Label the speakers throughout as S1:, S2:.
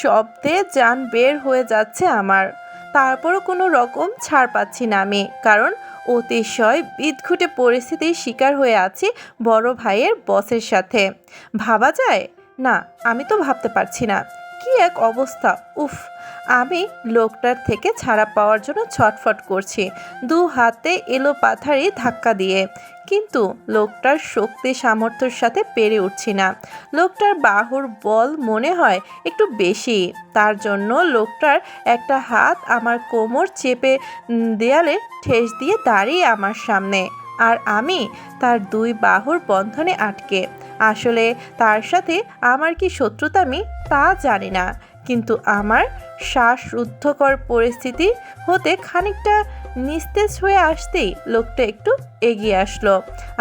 S1: শব্দে জান বের হয়ে যাচ্ছে আমার। তারপরও কোনো রকম ছাড় পাচ্ছি না আমি, কারণ অতিশয় বিদঘুটে পরিস্থিতির শিকার হয়ে আছি বড় ভাইয়ের বসের সাথে। ভাবা যায়? না, আমি তো ভাবতে পারছি না। কি এক অবস্থা! উফ! আমি লোকটার থেকে ছাড়া পাওয়ার জন্য ছটফট করছি, দু হাতে এলোপাথারি ধাক্কা দিয়ে, কিন্তু লোকটার শক্তি সামর্থ্যের সাথে পেরে উঠছি না। লোকটার বাহুর বল মনে হয় একটু বেশি, তার জন্য লোকটার একটা হাত আমার কোমর চেপে দেয়ালে ঠেস দিয়ে দাঁড়িয়ে আমার সামনে, আর আমি তার দুই বাহুর বন্ধনে আটকে। আসলে তার সাথে আমার কি শত্রুতা আমি তা জানি না, কিন্তু আমার শ্বাসরুদ্ধকর পরিস্থিতি হতে খানিকটা নিস্তেজ হয়ে আসতেই লোকটা একটু এগিয়ে আসলো।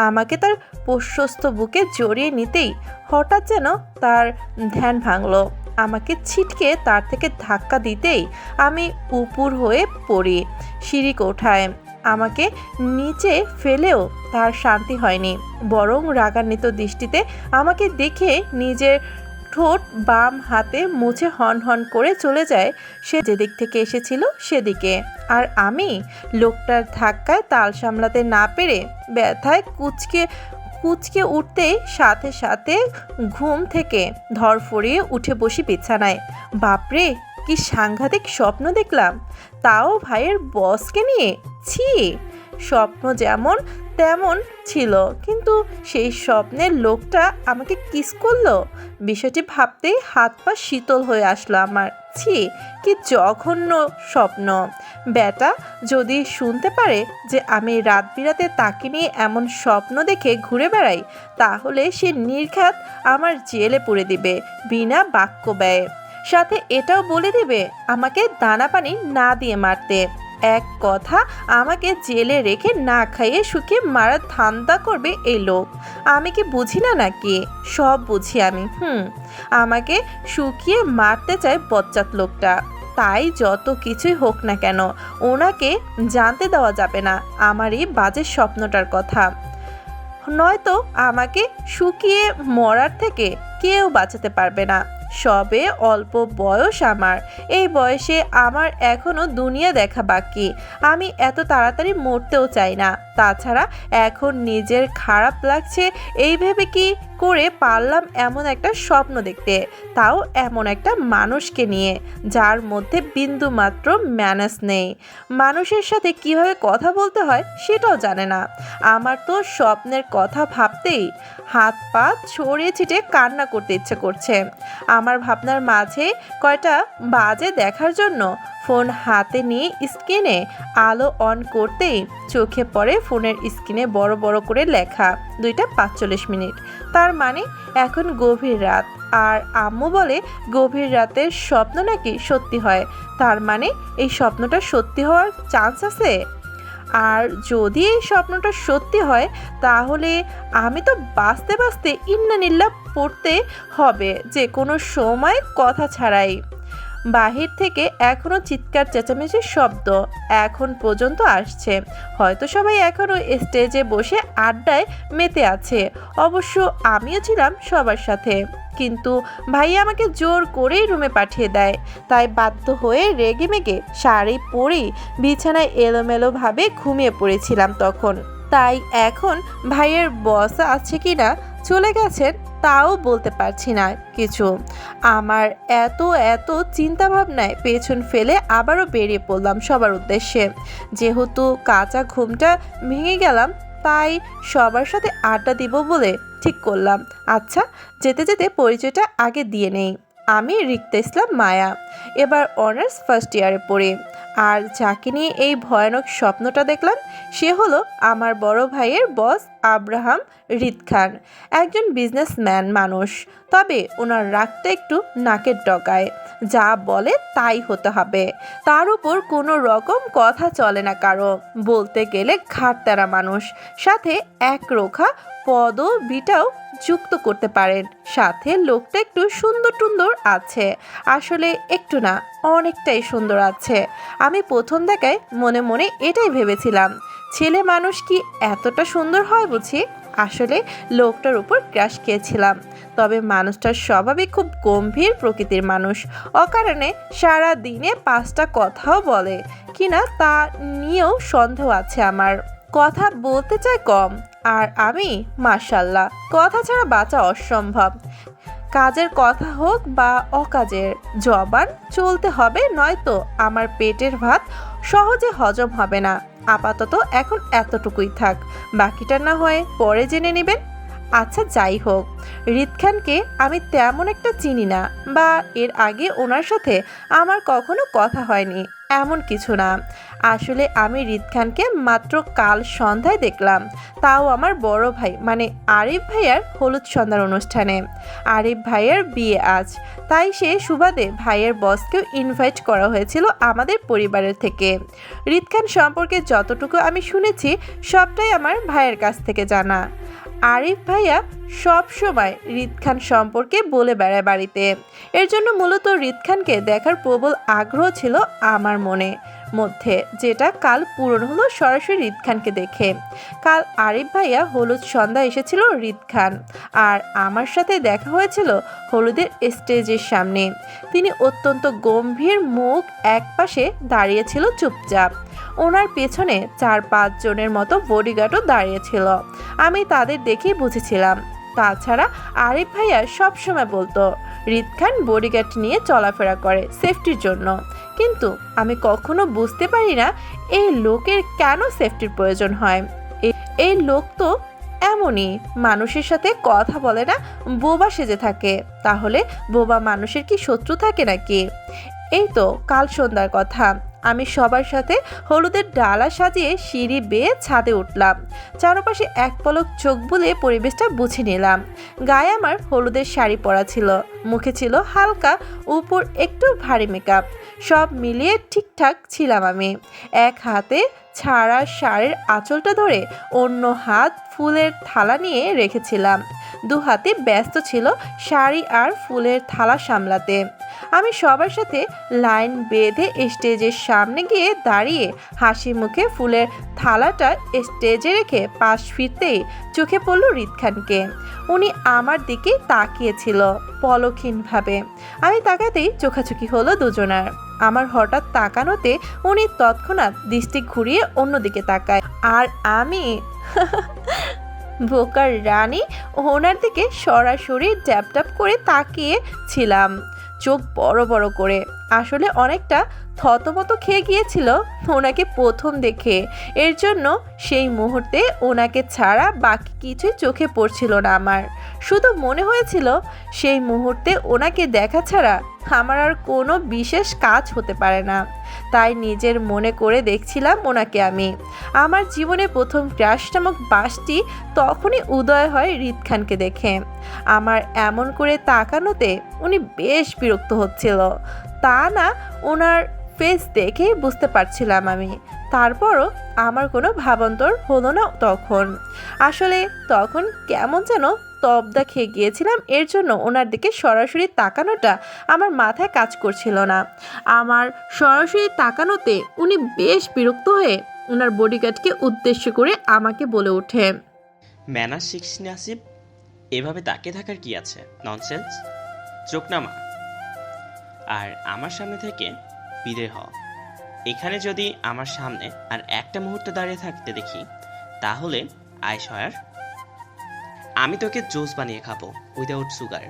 S1: আমাকে তার প্রশস্ত বুকে জড়িয়ে নিতেই হঠাৎ যেন তার ধ্যান ভাঙলো। আমাকে ছিটকে তার থেকে ধাক্কা দিতেই আমি উপুর হয়ে পড়ি সিঁড়ি কোঠায়। আমাকে নিচে ফেলেও তার শান্তি হয়নি, বরং রাগান্বিত দৃষ্টিতে আমাকে দেখে নিজের ঠোঁট বাম হাতে মুছে হন হন করে চলে যায় সে যেদিক থেকে এসেছিল সেদিকে। আর আমি লোকটার ধাক্কায় তাল সামলাতে না পেরে ব্যথায় কুঁচকে কুঁচকে উঠতেই সাথে সাথে ঘুম থেকে ধরফড়িয়ে উঠে বসি বিছানায়। বাপরে, কি সাংঘাতিক স্বপ্ন দেখলাম, তাও ভাইয়ের বসকে নিয়ে! ছি! স্বপ্ন যেমন তেমন ছিল, কিন্তু সেই স্বপ্নের লোকটা আমাকে কিস করলো, বিষয়টি ভাবতেই হাত পা শীতল হয়ে আসলো আমার। ছি, কি জঘন্য স্বপ্ন! বেটা যদি শুনতে পারে যে আমি রাত বিরাতে তাকে নিয়ে এমন স্বপ্ন দেখে ঘুরে বেড়াই, তাহলে সে নির্ঘাত আমার জেলে পুরে দিবে বিনা বাক্য ব্যয়ে। সাথে এটাও বলে দিবে আমাকে দানা পানি না দিয়ে মারতে। এক কথা, আমাকে জেলে রেখে না খাইয়ে শুকিয়ে মারার ধান্দা করবে এই লোক। আমি কি বুঝি না নাকি? সব বুঝি আমি। আমাকে শুকিয়ে মারতে চায় বজ্জাত লোকটা। তাই যত কিছুই হোক না কেন, ওনাকে জানতে দেওয়া যাবে না আমার এই বাজে স্বপ্নটার কথা, নয়তো আমাকে শুকিয়ে মরার থেকে কেউ বাঁচাতে পারবে না। সবে অল্প বয়স আমার, এই বয়সে আমার এখনো দুনিয়া দেখা বাকি। আমি এত তাড়াতাড়ি মরতেও চাই না। তাছাড়া এখন নিজের খারাপ লাগছে এই ভেবে কি করে পারলাম এমন একটা স্বপ্ন দেখতে, তাও এমন একটা মানুষকে নিয়ে যার মধ্যে বিন্দু মাত্র ম্যানার্স নেই, মানুষের সাথে কিভাবে কথা বলতে হয় সেটাও জানে না। আমার তো স্বপ্নের কথা ভাবতেই হাত পা ছড়িয়ে ছিটে কান্না করতে ইচ্ছে করছে। আমার ভাবনার মাঝে কয়টা বাজে দেখার জন্য ফোন হাতে নিয়ে স্ক্রিনে আলো অন করতেই চোখে পড়ে ফোনের স্ক্রিনে বড় বড় করে লেখা 2:45। তার মানে এখন গভীর রাত, আর আম্মু বলে গভীর রাতের স্বপ্ন নাকি সত্যি হয়। তার মানে এই স্বপ্নটা সত্যি হওয়ার চান্স আছে। আর যদি এই স্বপ্নটা সত্যি হয়, তাহলে আমি তো বাঁচতে বাঁচতে ইন্নানিল্লাহ পড়তে হবে যে কোনো সময়, কথা ছাড়াই। বাহির থেকে এখনও চিৎকার চেঁচামেচির শব্দ এখন পর্যন্ত আসছে। হয়তো সবাই এখনও স্টেজে বসে আড্ডায় মেতে আছে। অবশ্য আমিও ছিলাম সবার সাথে, কিন্তু ভাইয়া আমাকে জোর করেই রুমে পাঠিয়ে দেয়। তাই বাধ্য হয়ে রেগে মেগে শাড়ি পরেই বিছানায় এলোমেলোভাবে ঘুমিয়ে পড়েছিলাম তখন। তাই এখন ভাইয়ের বস আছে কি না চলে গেছেন তাও বলতে পারছি না কিছু। আমার এত এত চিন্তা ভাবনায় পেছন ফেলে আবারও বেরিয়ে পড়লাম সবার উদ্দেশ্যে। যেহেতু কাঁচা ঘুমটা ভেঙে গেলাম, তাই সবার সাথে আড্ডা দিব বলে ঠিক করলাম। আচ্ছা, যেতে যেতে পরিচয়টা আগে দিয়ে নেই। আমি রিক্তা ইসলাম মায়া, এবার অনার্স ফার্স্ট ইয়ারে পড়ি। আর যাকে নিয়ে এই ভয়ানক স্বপ্নটা দেখলাম সে হলো আমার বড় ভাইয়ের বস আব্রাহাম রিদ খান, একজন বিজনেসম্যান মানুষ। তবে ওনার রাগটা একটু নাকের ডগায়, যা বলে তাই হতে হবে। তার উপর কোনো রকম কথা চলে না কারো, বলতে গেলে ঘাটতারা মানুষ। সাথে একরোখা পদবিটাও যুক্ত করতে পারেন। সাথে লোকটা একটু সুন্দর টুন্দর আছে, আসলে একটু না অনেকটাই সুন্দর আছে। আমি প্রথম দেখায় মনে মনে এটাই ভেবেছিলাম, ছেলে মানুষ কি এতটা সুন্দর হয় বুঝি? আসলে লোকটার উপর ক্রাশ খেয়েছিলাম, তবে মানুষটার স্বভাবে খুব গম্ভীর প্রকৃতির মানুষ। অকারণে সারা দিনে 5টা কথাও বলে কিনা তা নিয়েও সন্দেহ আছে আমার। কথা বলতে চায় কম, আর আমি মাশাল্লাহ কথা ছাড়া বাঁচা অসম্ভব। কাজের কথা হোক বা অকাজের, জবান চলতে হবে, নয়তো আমার পেটের ভাত সহজে হজম হবে না। আপাতত এখন এতটুকুই থাক, বাকিটা না হয় পরে জেনে নেবেন। আচ্ছা যাই হোক, হৃদ খানকে আমি তেমন একটা চিনি না, বা এর আগে ওনার সাথে আমার কখনো কথা হয়নি এমন কিছু না। আসলে আমি হৃদ খানকে মাত্র কাল সন্ধ্যায় দেখলাম, তাও আমার বড় ভাই মানে আরিফ ভাইয়ার হলুদ সন্ধ্যার অনুষ্ঠানে। আরিফ ভাইয়ার বিয়ে আজ, তাই সে সুবাদে ভাইয়ের বসকেও ইনভাইট করা হয়েছিল আমাদের পরিবারের থেকে। হৃদ খান সম্পর্কে যতটুকু আমি শুনেছি সবটাই আমার ভাইয়ের কাছ থেকে জানা। আরিফ ভাইয়া সব সময় হৃদ খান সম্পর্কে বলে বেড়ায় বাড়িতে। এর জন্য মূলত হৃদ খানকে দেখার প্রবল আগ্রহ ছিল আমার মধ্যে, যেটা কাল পূরণ হলো সরাসরি হৃদ খানকে দেখে। কাল আরিফ ভাইয়া হলুদ সন্ধ্যা এসেছিল হৃদ খান, আর আমার সাথে দেখা হয়েছিল হলুদের স্টেজের সামনে। তিনি অত্যন্ত গম্ভীর, মুখ একপাশে দাঁড়িয়েছিল চুপচাপ। ওনার পেছনে 4-5 জনের মতো বডিগার্ডও দাঁড়িয়েছিল। আমি তাদের দেখেই বুঝেছিলাম। তাছাড়া আরিফ ভাইয়া সবসময় বলতো হৃদ খান বডিগার্ড নিয়ে চলাফেরা করে সেফটির জন্য, কিন্তু আমি কখনো বুঝতে পারি না এই লোকের কেন সেফটির প্রয়োজন হয়। এই লোক তো এমনই, মানুষের সাথে কথা বলে না, বোবা সেজে থাকে। তাহলে বোবা মানুষের কি শত্রু থাকে নাকি? এই তো কাল সন্ধ্যার কথা, আমি সবার সাথে হলুদের ডালা সাজিয়ে সিঁড়ি বেয়ে ছাদে উঠলাম। চারপাশে এক পলক চোখ বুলে পরিবেশটা বুঝে নিলাম। গায়ে আমার হলুদের শাড়ি পরা ছিল, মুখে ছিল হালকা উপর একটু ভারী মেকআপ, সব মিলিয়ে ঠিকঠাক ছিলাম আমি। এক হাতে ছাড়া শাড়ির আঁচলটা ধরে অন্য হাত ফুলের থালা নিয়ে রেখেছিলাম। 2 হাতে ব্যস্ত ছিল শাড়ি আর ফুলের থালা সামলাতে। আমি সবার সাথে লাইন বেঁধে স্টেজের সামনে গিয়ে দাঁড়িয়ে হাসি মুখে ফুলের থালাটা স্টেজে রেখে পাশ ফিরতেই চোখে পড়ল হৃদ খানকে। উনি আমার দিকে তাকিয়েছিল পলকহীনভাবে। আমি তাকাতেই চোখাচোখি হলো দুজনার। আমার হঠাৎ তাকানোতে উনি তৎক্ষণাৎ দৃষ্টি ঘুরিয়ে অন্যদিকে তাকায়, আর আমি বোকার রানী ওনার দিকে সরাসরি ড্যাপ ড্যাপ করে তাকিয়ে ছিলাম, চোখ বড় বড় করে। আসলে অনেকটা থতমত খেয়ে গিয়েছিল ওনাকে প্রথম দেখে। এর জন্য সেই মুহূর্তে ওনাকে ছাড়া বাকি কিছুই চোখে পড়ছিল না আমার। শুধু মনে হয়েছিল সেই মুহূর্তে ওনাকে দেখা ছাড়া আমার আর কোনো বিশেষ কাজ হতে পারে না। তাই নিজের মনে করে দেখছিলাম ওনাকে আমি। আমার জীবনে প্রথম ক্রাশ নামক বাসটি তখনই উদয় হয় হৃদ খানকে দেখে। আমার এমন করে তাকানোতে উনি বেশ বিরক্ত হচ্ছিল, তা না ওনার ফেস দেখে বুঝতে পারছিলাম আমি। তারপরও আমার কোনো ভাবান্তর হলো না তখন। আসলে তখন কেমন যেন তবদা খেয়ে গিয়েছিলাম, এর জন্য ওনার দিকে সরাসরি তাকানোটা আমার মাথায় কাজ করছিল না। আমার সরাসরি তাকানোতে উনি বেশ বিরক্ত হয়ে ওনার বডিগার্ডকে উদ্দেশ্য করে আমাকে বলে ওঠে,
S2: ম্যানার শিখছি আসিফ, এভাবে তাকিয়ে থাকার কি আছে? ননসেন্স, চোখ নামা আর আমার সামনে থেকে বিদে হ। এখানে যদি আমার সামনে আর একটা মুহূর্ত দাঁড়িয়ে থাকতে দেখি তাহলে আইসয়ার আমি তোকে জুস বানিয়ে খাবো উইদাউট সুগার।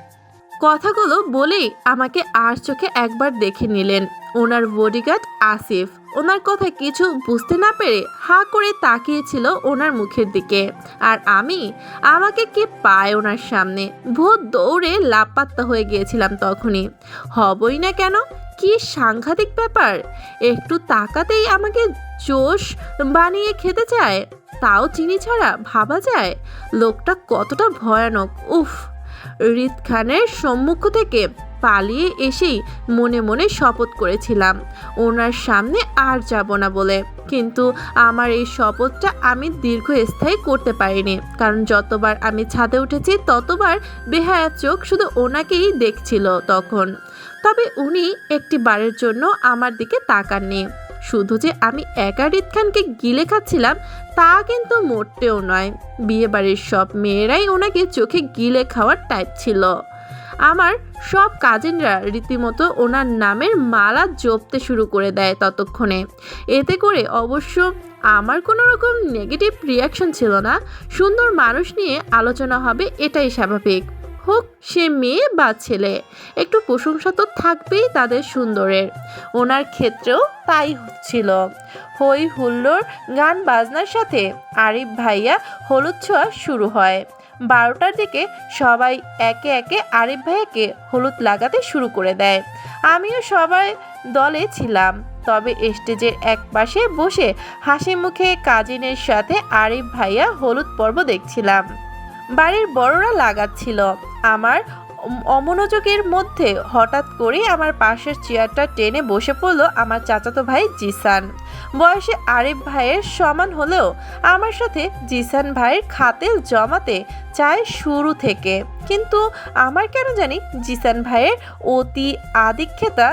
S1: কথাগুলো বলেই আমাকে আর চোখে একবার দেখে নিলেন ওনার বডিগার্ড আসিফ। ওনার কথা কিছু বুঝতে না পেরে হা করে তাকিয়েছিল ওনার মুখের দিকে। আর আমাকে কে পায় ওনার সামনে, ভূত দৌড়ে লাপাত্তা হয়ে গিয়েছিলাম তখনই। হবই না কেন, কি সাংঘাতিক ব্যাপার! একটু তাকাতেই আমাকে জোশ বানিয়ে খেতে চায়, তাও চিনি ছাড়া। ভাবা যায় লোকটা কতটা ভয়ানক। উফ! হৃদ খানের সম্মুখ থেকে পালিয়ে এসেই মনে মনে শপথ করেছিলাম ওনার সামনে আর যাব না বলে। কিন্তু আমার এই শপথটা আমি দীর্ঘস্থায়ী করতে পারিনি, কারণ যতবার আমি ছাদে উঠেছি ততবার বেহায়া চোখ শুধু ওনাকেই দেখছিল তখন। তবে উনি একটি বারের জন্য আমার দিকে তাকাননি, শুধু যে আমি একা রিত খানকে গিলে খাচ্ছিলাম তা কিন্তু মোটেও নয়। বিয়েবাড়ির সব মেয়েরাই ওনাকে চোখে গিলে খাওয়ার টাইপ ছিল। আমার সব কাজিনরা রীতিমতো ওনার নামের মালা জপতে শুরু করে দেয় ততক্ষণে। এতে করে অবশ্য আমার কোনো রকম নেগেটিভ রিয়াকশন ছিল না। সুন্দর মানুষ নিয়ে আলোচনা হবে, এটাই স্বাভাবিক। হোক সে মেয়ে বা ছেলে, একটু প্রশংসা তো থাকবেই তাদের সুন্দরের। ওনার ক্ষেত্রেও তাই হচ্ছিল। হই হুল্লোড় গান বাজনার সাথে আরিফ ভাইয়া হলুদ ছোঁয়া শুরু হয়। 12টার দিকে সবাই একে একে আরিফ ভাইয়াকে হলুদ লাগাতে শুরু করে দেয়। আমিও সবাই দলে ছিলাম, তবে স্টেজের এক পাশে বসে হাসি মুখে কাজিনের সাথে আরিফ ভাইয়া হলুদ পর্ব দেখছিলাম। বাড়ির বড়রা লাগাচ্ছিল। আমার অমনোযোগের মধ্যে হঠাৎ করেই আমার পাশের চেয়ারটা টেনে বসে পড়লো আমার চাচাতো ভাই জিসান। বয়সে আরিফ ভাইয়ের সমান হলেও আমার সাথে জিসান ভাইয়ের খাতির জমাতে চায় শুরু থেকে, কিন্তু আমার কেন জানি জিসান ভাইয়ের অতি আধিক্যতা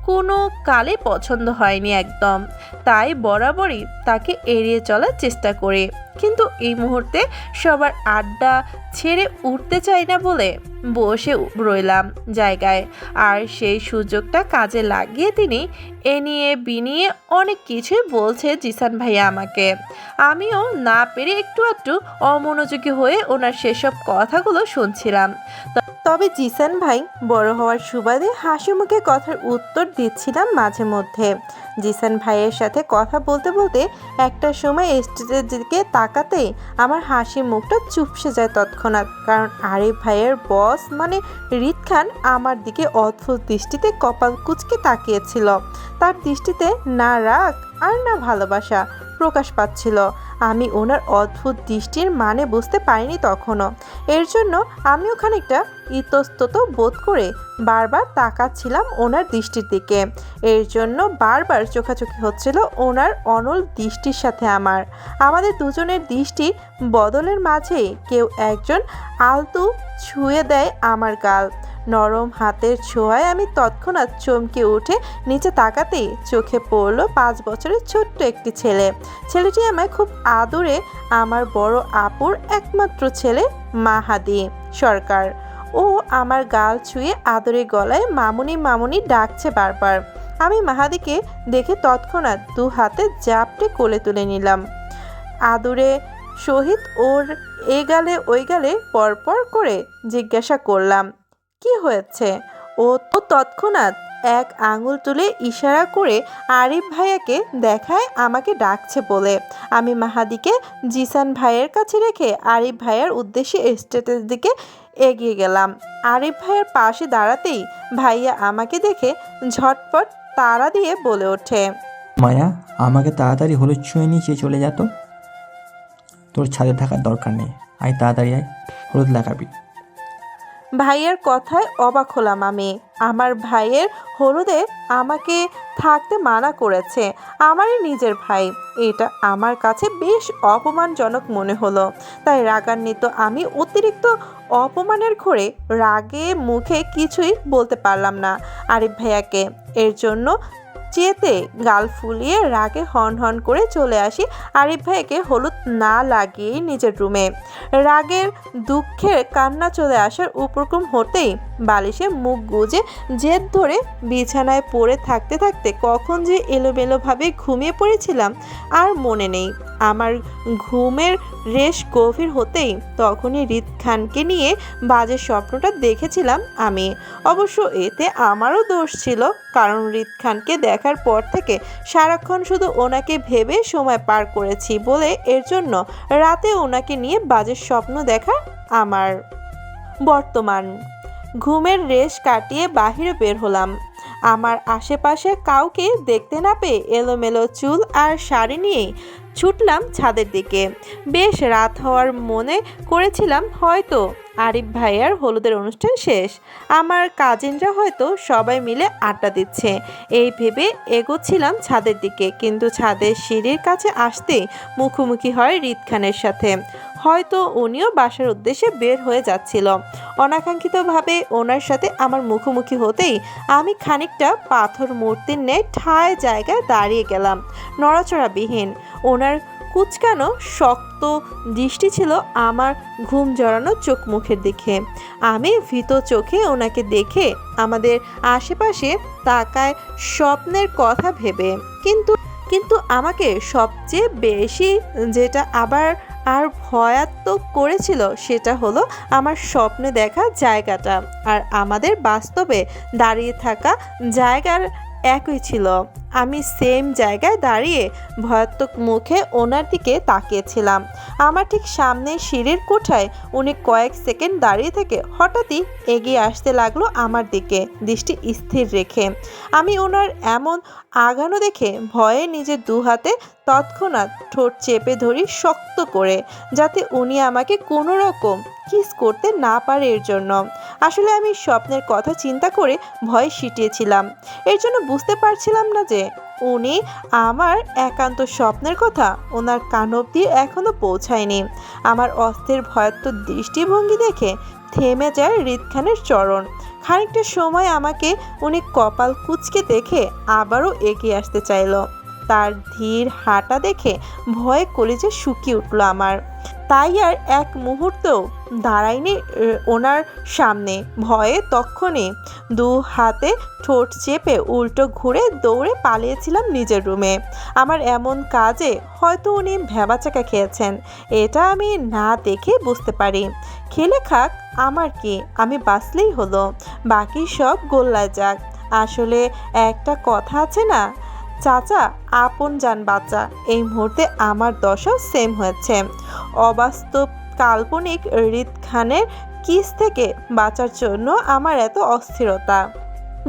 S1: কোনো কালে পছন্দ হয়নি একদম। তাই বরাবরই তাকে এড়িয়ে চলার চেষ্টা করি। কিন্তু এই মুহূর্তে সবার আড্ডা ছেড়ে উঠতে চাই না বলে বসে রইলাম জায়গায়। আর সেই সুযোগটা কাজে লাগিয়ে তিনি এ নিয়ে বিনিয়ে অনেক কিছুই বলছে জিসান ভাইয়া আমাকে। আমিও না পেরে একটু অমনোযোগী হয়ে ওনার সেসব কথাগুলো শুনছিলাম। তবে জিসান ভাই বড় হওয়ার সুবাদে হাসি মুখে কথার উত্তর দিচ্ছিলাম মাঝে মধ্যে। জিসান ভাইয়ের সাথে কথা বলতে বলতে একটা সময় স্টেজের দিকে তাকাতেই আমার হাসি মুখটা চুপসে যায় তৎক্ষণাৎ। কারণ আরিফ ভাইয়ের বস মানে রিত খান আমার দিকে অদ্ভুত দৃষ্টিতে কপাল কুঁচকে তাকিয়েছিল। তার দৃষ্টিতে না রাগ আর না ভালোবাসা প্রকাশ পাচ্ছিল। আমি ওনার অদ্ভুত দৃষ্টির মানে বুঝতে পারিনি তখনও। এর জন্য আমিও খানিকটা ইতস্তত বোধ করে বারবার তাকাচ্ছিলাম ওনার দৃষ্টির দিকে। এর জন্য বারবার চোখাচোখি হচ্ছিল ওনার অনল দৃষ্টির সাথে আমাদের দুজনের দৃষ্টি বদলের মাঝেই কেউ একজন আলতু ছুঁয়ে দেয় আমার গাল। নরম হাতের ছোঁয়ায় আমি তৎক্ষণাৎ চমকে উঠে নিচে তাকাতেই চোখে পড়ল 5 বছরের ছোট্ট একটি ছেলে। ছেলেটি আমায় খুব আদরে আমার বড় আপুর একমাত্র ছেলে মাহাদি সরকার। ও আমার গাল ছুঁয়ে আদরে গলায় মামুনি মামুনি ডাকছে বারবার। আমি মাহাদিকে দেখে তৎক্ষণাৎ 2 হাতে জাপটে কোলে তুলে নিলাম। আদরে সহিত ওর এ গালে ওই গালে পরপর করে জিজ্ঞাসা করলাম, কি হয়েছে? ও তো তৎক্ষণাৎ এক আঙুল তুলে ইশারা করে আরিফ ভাইয়াকে দেখায় আমাকে ডাকছে বলে। আমি মাহাদিকে জিসান ভাইয়ের কাছে রেখে আরিফ ভাইয়ার উদ্দেশ্যে স্টেজের দিকে এগিয়ে গেলাম। আরিফ ভাইয়ের পাশে দাঁড়াতেই ভাইয়া আমাকে দেখে ঝটপট তাড়া দিয়ে বলে ওঠে,
S3: মায়া, আমাকে তাড়াতাড়ি হলুদ ছুঁয়ে নিচে চলে যেত। তোর ছাদে থাকার দরকার নেই, আয় তাড়াতাড়ি আয়, হলুদ লাগাবি।
S1: ভাইয়ের কথায় অবাক হলাম আমি। আমার ভাইয়ের হলুদে আমাকে থাকতে মানা করেছে আমারই নিজের ভাই। এটা আমার কাছে বেশ অপমানজনক মনে হলো। তাই রাগান্বিত আমি অতিরিক্ত অপমানের ঘোরে রাগে মুখে কিছুই বলতে পারলাম না আরিফ ভাইয়াকে। এর জন্য চেতে গাল ফুলিয়ে রাগে হন করে চলে আসি আরিফ ভাইকে হলুদ না লাগিয়েই নিজের রুমে। রাগের দুঃখের কান্না চলে আসার উপক্রম হতেই বালিশে মুখ গুজে জেদ ধরে বিছানায় পড়ে থাকতে থাকতে কখন যে এলোমেলোভাবে ঘুমিয়ে পড়েছিলাম আর মনে নেই। আমার ঘুমের রেশ গভীর হতেই তখনই রিত খানকে নিয়ে বাজে স্বপ্নটা দেখেছিলাম আমি। অবশ্য এতে আমারও দোষ ছিল, কারণ রিত খানকে দেখার পর থেকে সারাক্ষণ শুধু ওনাকে ভেবে সময় পার করেছি বলে এর জন্য রাতে ওনাকে নিয়ে বাজে স্বপ্ন দেখা আমার। বর্তমান ঘুমের রেশ কাটিয়ে বাহিরে বের হলাম। আমার আশেপাশে কাউকে দেখতে না পেয়ে এলোমেলো চুল আর শাড়ি নিয়েই ছুটলাম ছাদের দিকে। বেশ রাত হওয়ার মনে করেছিলাম হয়তো আরিফ ভাইয়ার হলুদের অনুষ্ঠান শেষ, আমার কাজিনরা হয়তো সবাই মিলে আড্ডা দিচ্ছে এই ভেবে এগোচ্ছিলাম ছাদের দিকে। কিন্তু ছাদের সিঁড়ির কাছে আসতেই মুখোমুখি হয় রিত খানের সাথে। হয়তো উনিও বাসার উদ্দেশ্যে বের হয়ে যাচ্ছিল। অনাকাঙ্ক্ষিতভাবে ওনার সাথে আমার মুখোমুখি হতেই আমি খানিকটা পাথর মূর্তির ন্যায় ঠায় জায়গায় দাঁড়িয়ে গেলাম, নড়াচড়াবিহীন। ওনার কুচকানো শক্ত দৃষ্টি ছিল আমার ঘুম জড়ানো চোখ মুখের দিকে। আমি ভীত চোখে ওনাকে দেখে আমাদের আশেপাশে তাকায় স্বপ্নের কথা ভেবে। কিন্তু আমাকে সবচেয়ে বেশি যেটা আবার আর ভয়াত্মক করেছিল সেটা হলো আমার স্বপ্নে দেখা জায়গাটা আর আমাদের বাস্তবে দাঁড়িয়ে থাকা জায়গার একই ছিল। আমি সেম জায়গায় দাঁড়িয়ে ভয়াত্মক মুখে ওনার দিকে তাকিয়েছিলাম। আমার ঠিক সামনে সিঁড়ির কোঠায় উনি কয়েক সেকেন্ড দাঁড়িয়ে থেকে হঠাৎই এগিয়ে আসতে লাগলো আমার দিকে, দৃষ্টি স্থির রেখে। আমি ওনার এমন আগানো দেখে ভয়ে নিজের দু হাতে তৎক্ষণাৎ ঠোঁট চেপে ধরি শক্ত করে, যাতে উনি আমাকে কোনো রকম কিস করতে না পারে। এর জন্য আসলে আমি স্বপ্নের কথা চিন্তা করে ভয় সিটিয়েছিলাম। এর জন্য বুঝতে পারছিলাম না যে উনি আমার একান্ত স্বপ্নের কথা ওনার কান অবধি এখনো পৌঁছায়নি। আমার অস্থির ভয়াত্মক দৃষ্টিভঙ্গি দেখে থেমে যায় হৃদ খানের চরণ। খানিকটা সময় আমাকে উনি কপাল কুঁচকে দেখে আবারও এগিয়ে আসতে চাইল। তার ধীর হাঁটা দেখে ভয়ে কলিজা শুকিয়ে উঠল আমার। তাই আর এক মুহূর্তও দাঁড়ায়নি ওনার সামনে। ভয়ে তক্ষণে দু হাতে ঠোঁট চেপে উল্টো ঘুরে দৌড়ে পালিয়েছিলাম নিজের রুমে। আমার এমন কাজে হয়তো উনি ভ্যাবাচাকা খেয়েছেন, এটা আমি না দেখে বুঝতে পারি। খেলে খাক, আমার কি, আমি বাঁচলেই হলো, বাকি সব গোল্লায় যাক। আসলে একটা কথা আছে না চাচা, আপন জান বাচ্চা। এই মুহূর্তে আমার দশাও সেম হয়েছে। অবাস্তব কাল্পনিক হৃদ খানের কিস থেকে বাঁচার জন্য আমার এত অস্থিরতা।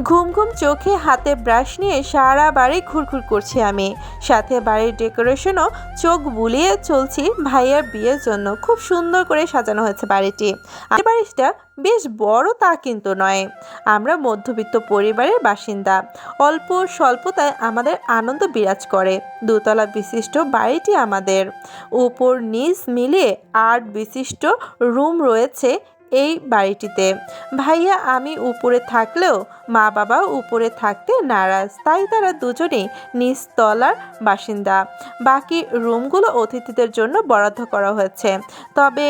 S1: ঘুম ঘুম চোখে হাতে ব্রাশ নিয়ে সারা বাড়ি ঘুরঘুর করছি আমি। সাথে বাড়ির ডেকোরেশনও চোখ বুলিয়ে চলছি ভাইয়ার বিয়ের জন্য। খুব সুন্দর করে সাজানো হয়েছে বাড়িটি। আর বাড়িটা বেশ বড় তা কিন্তু নয়। আমরা মধ্যবিত্ত পরিবারের বাসিন্দা। অল্প স্বল্পতায় আমাদের আনন্দ বিরাজ করে। দোতলা বিশিষ্ট বাড়িটি আমাদের। উপর নিচ মিলিয়ে 8 বিশিষ্ট রুম রয়েছে এই বাড়িটিতে। ভাইয়া আমি উপরে থাকলেও মা বাবা উপরে থাকতে নারাজ, তাই তারা দুজনেই নিচতলার বাসিন্দা। বাকি রুমগুলো অতিথিদের জন্য বরাদ্দ করা হয়েছে। তবে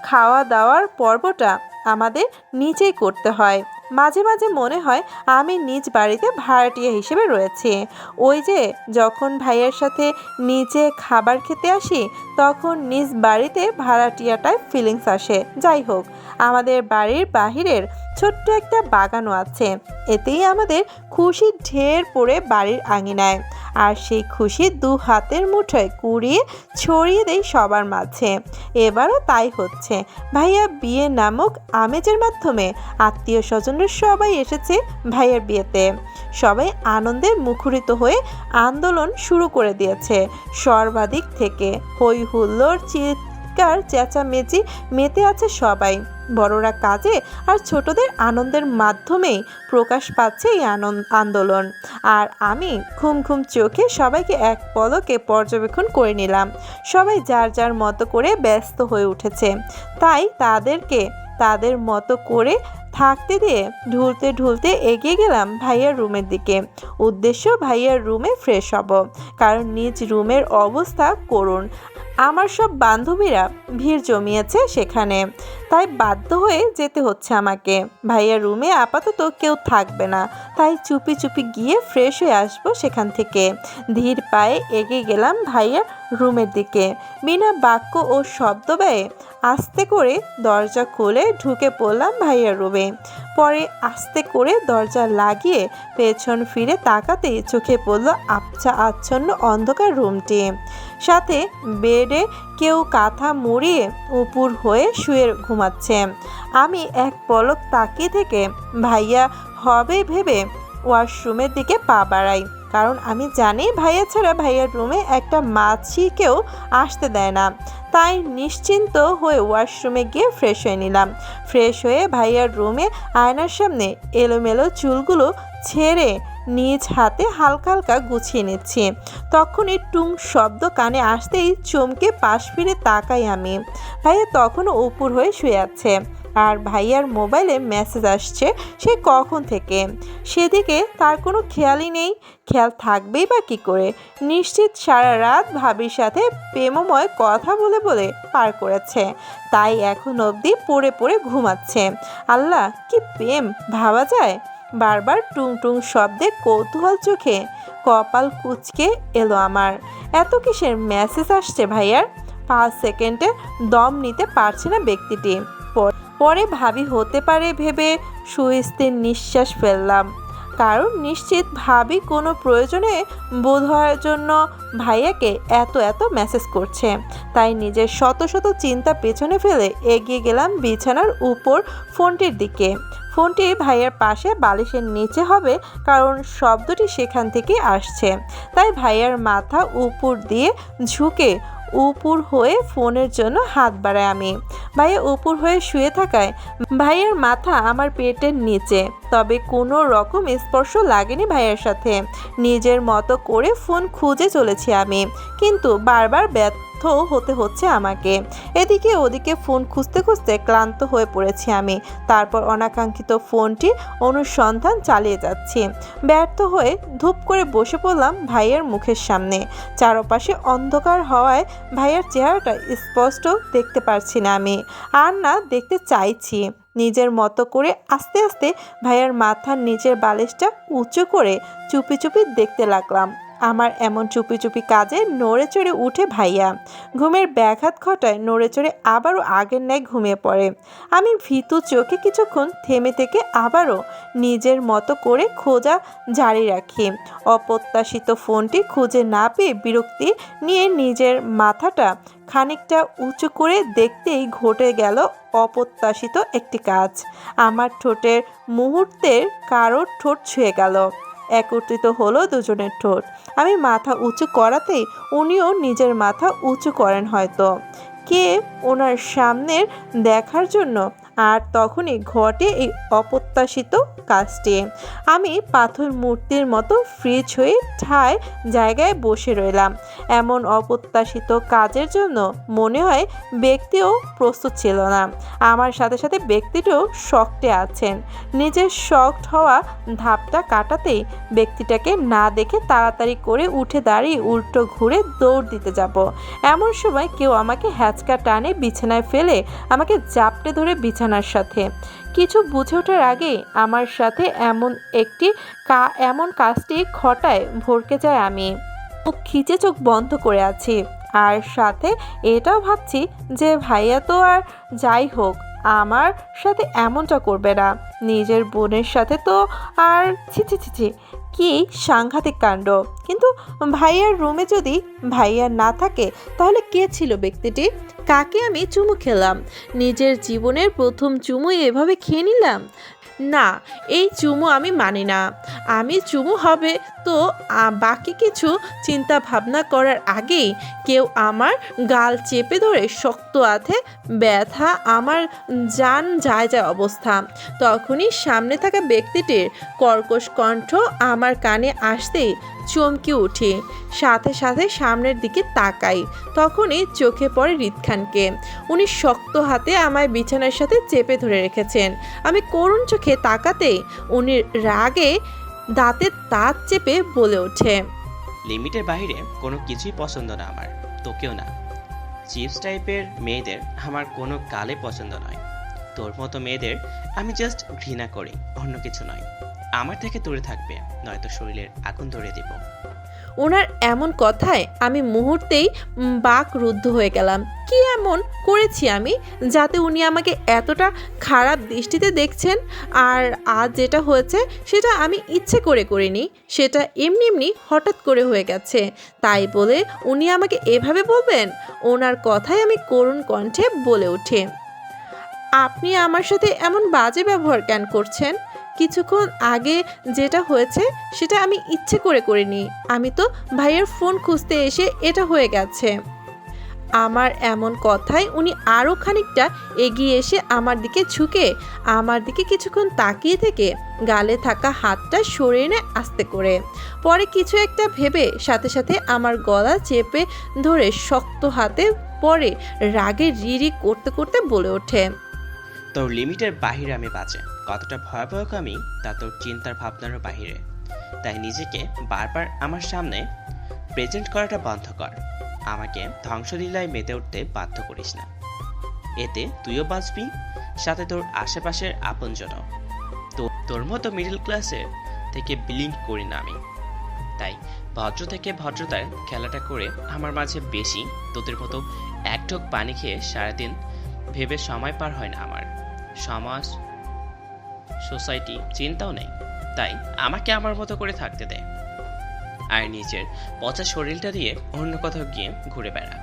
S1: খাওয়া দাওয়ার পর্বটা আমাদের নিচেই করতে হয়। মাঝে মাঝে মনে হয় আমি নিজ বাড়িতে ভাড়াটিয়া হিসেবে রয়েছি। ওই যে যখন ভাইয়ের সাথে নিচে খাবার খেতে আসি তখন নিজ বাড়িতে ভাড়াটিয়াটায় ফিলিংস আসে। যাই হোক, আমাদের বাড়ির বাহিরের ছোট্ট একটা বাগানও আছে। এতেই আমাদের খুশি ঢের পড়ে বাড়ির আঙিনায়। আর সেই খুশি 2 হাতের মুঠোয় কুড়িয়ে ছড়িয়ে দেই সবার মাঝে। এবারও তাই হচ্ছে। ভাইয়া বিয়ে নামক আমেজের মাধ্যমে আত্মীয় স্বজনরা সবাই এসেছে ভাইয়ের বিয়েতে। সবাই আনন্দে মুখরিত হয়ে আন্দোলন শুরু করে দিয়েছে। সর্বাধিক থেকে হই হুল্লোড় চিৎকার চেঁচামেচি মেতে আছে সবাই। বড়রা কাজে আর ছোটদের আনন্দের মাধ্যমেই প্রকাশ পাচ্ছে এই আন্দোলন। আর আমি ঘুম ঘুম চোখে সবাইকে এক পলকে পর্যবেক্ষণ করে নিলাম। সবাই যার যার মতো করে ব্যস্ত হয়ে উঠেছে, তাই তাদেরকে তাদের মতো করে থাকতে দিয়ে ঢুলতে ঢুলতে এগিয়ে গেলাম ভাইয়ার রুমের দিকে। উদ্দেশ্য ভাইয়ার রুমে ফ্রেশ হব, কারণ নিজ রুমের অবস্থা করুণ। আমার সব বান্ধবীরা ভিড় জমিয়েছে সেখানে, তাই বাধ্য হয়ে যেতে হচ্ছে আমাকে। ভাইয়ার রুমে আপাতত কেউ থাকবে না, তাই চুপি চুপি গিয়ে ফ্রেশ হয়ে আসবো সেখান থেকে। ধীর পায়ে এগিয়ে গেলাম ভাইয়ার রুমের দিকে। বিনা বাক্য ও শব্দ ব্যয়ে আস্তে করে দরজা খুলে ঢুকে পড়লাম ভাইয়ার রুমে। পরে আস্তে করে দরজা লাগিয়ে পেছন ফিরে তাকাতেই চোখে পড়ল আবছা আচ্ছন্ন অন্ধকার রুমটি। সাথে বেডে কেউ কাঁথা মুড়িয়ে উপুর হয়ে শুয়ে ঘুমাচ্ছে। আমি এক পলক তাকিয়ে থেকে ভাইয়া হবে ভেবে ওয়াশরুমের দিকে পা বাড়াই, কারণ আমি জানি ভাইয়া ছাড়া ভাইয়ার রুমে একটা মাছিকেও আসতে দেয় না। তাই নিশ্চিন্ত হয়ে ওয়াশরুমে গিয়ে ফ্রেশ হয়ে নিলাম। ফ্রেশ হয়ে ভাইয়ার রুমে আয়নার সামনে এলোমেলো চুলগুলো ছেড়ে নিজ হাতে হালকা হালকা গুছিয়ে নিচ্ছি। তখনই টুং শব্দ কানে আসতেই চমকে পাশ ফিরে তাকাই আমি। ভাইয়া তখনও উপর হয়ে শুয়ে আছে, আর ভাইয়ার মোবাইলে মেসেজ আসছে সে কখন থেকে। সেদিকে তার কোনো খেয়ালই নেই। খেয়াল থাকবেই বা কী করে? নিশ্চিত সারা রাত ভাবির সাথে প্রেমময় কথা বলে বলে পার করেছে, তাই এখন অবধি পড়ে পড়ে ঘুমাচ্ছে। আল্লাহ, কি প্রেম ভাবা যায়! বারবার টুং টুং শব্দে কৌতূহল চোখে কপাল কুঁচকে এলো আমার। এত কিসের মেসেজ আসছে ভাইয়ার? 5 সেকেন্ডে দম নিতে পারছে না ব্যক্তিটি। পরে ভাবি হতে পারে ভেবে সুস্থির নিঃশ্বাস ফেললাম, কারণ নিশ্চিত ভাবি কোনো প্রয়োজনে বোধ হওয়ার জন্য ভাইয়াকে এত এত মেসেজ করছে। তাই নিজের শত শত চিন্তা পেছনে ফেলে এগিয়ে গেলাম বিছানার উপর ফোনটির দিকে। ফোনটি ভাইয়ার পাশে বালিশের নিচে হবে, কারণ শব্দটি সেখান থেকে আসছে। তাই ভাইয়ার মাথা উপর দিয়ে ঝুঁকে উপর হয়ে ফোনের জন্য হাত বাড়াই আমি। ভাইয়া উপর হয়ে শুয়ে থাকায় ভাইয়ের মাথা আমার পেটের নিচে, তবে কোনো রকম স্পর্শ লাগেনি ভাইয়ের সাথে। নিজের মতো করে ফোন খুঁজে চলেছি আমি, কিন্তু বারবার ব্যর্থ হতে হচ্ছে আমাকে। এদিকে ওদিকে ফোন খুঁজতে খুঁজতে ক্লান্ত হয়ে পড়েছি আমি। তারপর অনাকাঙ্ক্ষিত ফোনটি অনুসন্ধান চালিয়ে যাচ্ছি। ব্যর্থ হয়ে ধূপ করে বসে পড়লাম ভাইয়ের মুখের সামনে। চারপাশে অন্ধকার হওয়ায় ভাইয়ের চেহারাটা স্পষ্ট দেখতে পারছি না আমি, আর না দেখতে চাইছি। নিজের মতো করে আস্তে আস্তে ভাইয়ার মাথার নিচের বালিশটা উঁচু করে চুপি চুপি দেখতে লাগলাম। আমার এমন চুপি চুপি কাজে নড়ে চড়ে উঠে ভাইয়া। ঘুমের ব্যাঘাত ঘটায় নড়ে চড়ে আবারও আগের ন্যায় ঘুমিয়ে পড়ে। আমি ভীতু চোখে কিছুক্ষণ থেমে থেকে আবারও নিজের মতো করে খোঁজা জারি রাখি। অপ্রত্যাশিত ফোনটি খুঁজে না পেয়ে বিরক্তি নিয়ে নিজের মাথাটা খানিকটা উঁচু করে দেখতেই ঘটে গেল অপ্রত্যাশিত একটি কাজ। আমার ঠোঁটের মুহূর্তের কারোর ঠোঁট ছুঁয়ে গেল। একত্রিত হলো দুজনের ঠোঁট। আমি মাথা উঁচু করাতেই উনিও নিজের মাথা উঁচু করেন হয়তো কে ওনার সামনের দেখার জন্য। আর তখনই ঘটে এই অপ্রত্যাশিত কাজটি। আমি পাথর মূর্তির মতো ফ্রিজ হয়ে ঠায় জায়গায় বসে রইলাম। এমন অপ্রত্যাশিত কাজের জন্য মনে হয় ব্যক্তিও প্রস্তুত ছিল না। আমার সাথে সাথে ব্যক্তিটিও শকটে আছেন। নিজের শকড হওয়া ধাপটা কাটাতেই ব্যক্তিটাকে না দেখে তাড়াতাড়ি করে উঠে দাঁড়িয়ে উল্টো ঘুরে দৌড় দিতে যাব। এমন সময় কেউ আমাকে হ্যাচকা টানে বিছানায় ফেলে আমাকে জাপটে ধরে বিছানার সাথে। কিছু বুঝে ওঠার আগেই আমার সাথে এমন কাজটি ঘটায় ভরকে যায় আমি। মুখ খিচে চোখ বন্ধ করে আছি, আর সাথে এটাও ভাবছি যে ভাইয়া তো আর যাই হোক আমার সাথে এমনটা করবে না। নিজের বোনের সাথে তো আর ছি ছি ছি ছি, কি সাংঘাতিক কাণ্ড। কিন্তু ভাইয়ার রুমে যদি ভাইয়া না থাকে তাহলে কে ছিল ব্যক্তিটি? কাকে আমি চুমু খেলাম? নিজের জীবনের প্রথম চুমুই এভাবে খেয়ে নিলাম? না, এই চুমু আমি মানি না। আমি চুমু হবে তো বাকি কিছু চিন্তা ভাবনা করার আগেই কেউ আমার গাল চেপে ধরে শক্ত হাতে ব্যথা আমার জান যায় যায় অবস্থা। তখনই সামনে থাকা ব্যক্তিটির কর্কশ কণ্ঠ আমার কানে আসতেই চমকে উঠি। সাথে সাথে সামনের দিকে তাকাই। তখনই চোখে পড়ে হৃদ খানকে। উনি শক্ত হাতে আমায় বিছানার সাথে চেপে ধরে রেখেছেন। আমি করুণ চোখে তাকাতেই উনি রাগে দাঁতে দাঁত চেপে বলে ওঠে,
S2: লিমিটের বাইরে কোনো কিছুই পছন্দ না আমার, তোকেও না। চিপস টাইপের মেয়েদের আমার কোনো কালে পছন্দ নয়। তোর মতো মেয়েদের আমি জাস্ট ঘৃণা করি, অন্য কিছু নয়। আমার থেকে দূরে থাকবে, নয়তো শরীরের আগুন ধরিয়ে দেব।
S1: ওনার এমন কথায় আমি মুহূর্তেই বাকরুদ্ধ হয়ে গেলাম। কি এমন করেছি আমি যাতে উনি আমাকে এতটা খারাপ দৃষ্টিতে দেখছেন? আর আজ যেটা হয়েছে সেটা আমি ইচ্ছে করে করিনি, সেটা এমনি এমনি হঠাৎ করে হয়ে গেছে। তাই বলে উনি আমাকে এভাবে বলবেন? ওনার কথায় আমি করুণ কণ্ঠে বলে উঠি, আপনি আমার সাথে এমন বাজে ব্যবহার কেন করছেন? কিছুক্ষণ আগে যেটা হয়েছে সেটা আমি ইচ্ছে করে করিনি। আমি তো ভাইয়ের ফোন খুঁজতে এসে এটা হয়ে গেছে। আমার এমন কথায় উনি আরও খানিকটা এগিয়ে এসে আমার দিকে ঝুঁকে আমার দিকে কিছুক্ষণ তাকিয়ে থেকে গালে থাকা হাতটা সরিয়ে নেয় আস্তে করে। পরে কিছু একটা ভেবে সাথে সাথে আমার গলা চেপে ধরে শক্ত হাতে পরে রাগে রিরি করতে করতে বলে ওঠে,
S2: তোর লিমিটের বাহিরে আমি বাজে। কতটা ভয়াবহ আমি তা তোর চিন্তার ভাবনারও বাহিরে। তাই নিজেকে বারবার আমার সামনে প্রেজেন্ট করাটা বন্ধ কর। আমাকে ধ্বংসলীলায় মেতে উঠতে বাধ্য করিস না। এতে তুইও বাঁচবি, সাথে তোর আশেপাশের আপনজনও। তোর মতো মিডল ক্লাসের থেকে বিলিং করি না আমি। তাই ভদ্র থেকে ভদ্রতার খেলাটা করে আমার মাঝে বেশি তোদের মতো এক ঢোক পানি খেয়ে সারাদিন ভেবে সময় পার হয় না আমার। সমাজ, সোসাইটি চিন্তাও নেই। তাই আমাকে আমার মতো করে থাকতে দে, আর নিজের পচা শরীরটা দিয়ে অন্য কোথাও গিয়ে ঘুরে বেড়া।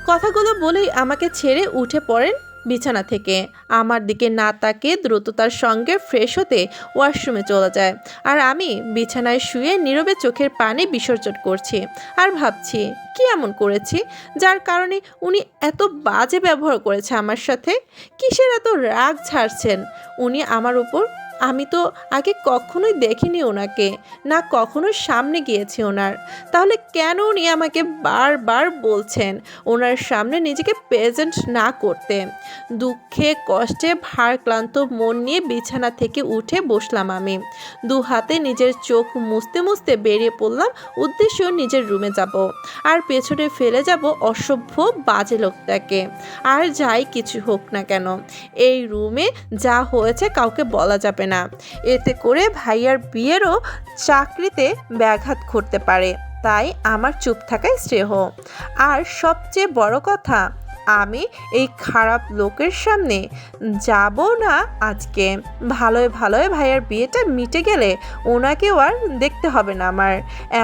S1: কথাগুলো বলেই আমাকে ছেড়ে উঠে পড়েন বিছানা থেকে। আমার দিকে না তাকিয়ে দ্রুততার সঙ্গে ফ্রেশ হতে ওয়াশরুমে চলে যায়। আর আমি বিছানায় শুয়ে নীরবে চোখের পানি বিসর্জন করছি আর ভাবছি কি এমন করেছি যার কারণে উনি এত বাজে ব্যবহার করেছে আমার সাথে। কিসের এত রাগ ছাড়ছেন উনি আমার উপর? আমি তো আগে কখনোই দেখিনি ওনাকে, না কখনো সামনে গিয়েছি ওনার। তাহলে কেন উনি আমাকে বারবার বলছেন ওনার সামনে নিজেকে প্রেজেন্ট না করতে? দুঃখে কষ্টে ভারাক্লান্ত মন নিয়ে বিছানা থেকে উঠে বসলাম আমি। দু হাতে নিজের চোখ মুছতে মুছতে বেরিয়ে পড়লাম উদ্দেশ্য নিজের রুমে যাব আর পেছনে ফেলে যাব অসভ্য বাজে লোকটাকে। আর যাই কিছু হোক না কেন এই রুমে যা হয়েছে কাউকে বলা যাবে না, এতে করে ভাইয়ার বিয়েরও চাকরিতে ব্যাঘাত ঘটতে পারে। তাই আমার চুপ থাকাই শ্রেয়। আর সবচেয়ে বড় কথা, আমি এই খারাপ লোকের সামনে যাব না আজকে। ভালোই ভালোই ভাইয়ার বিয়েটা মিটে গেলে ওনাকেও আর দেখতে হবে না আমার।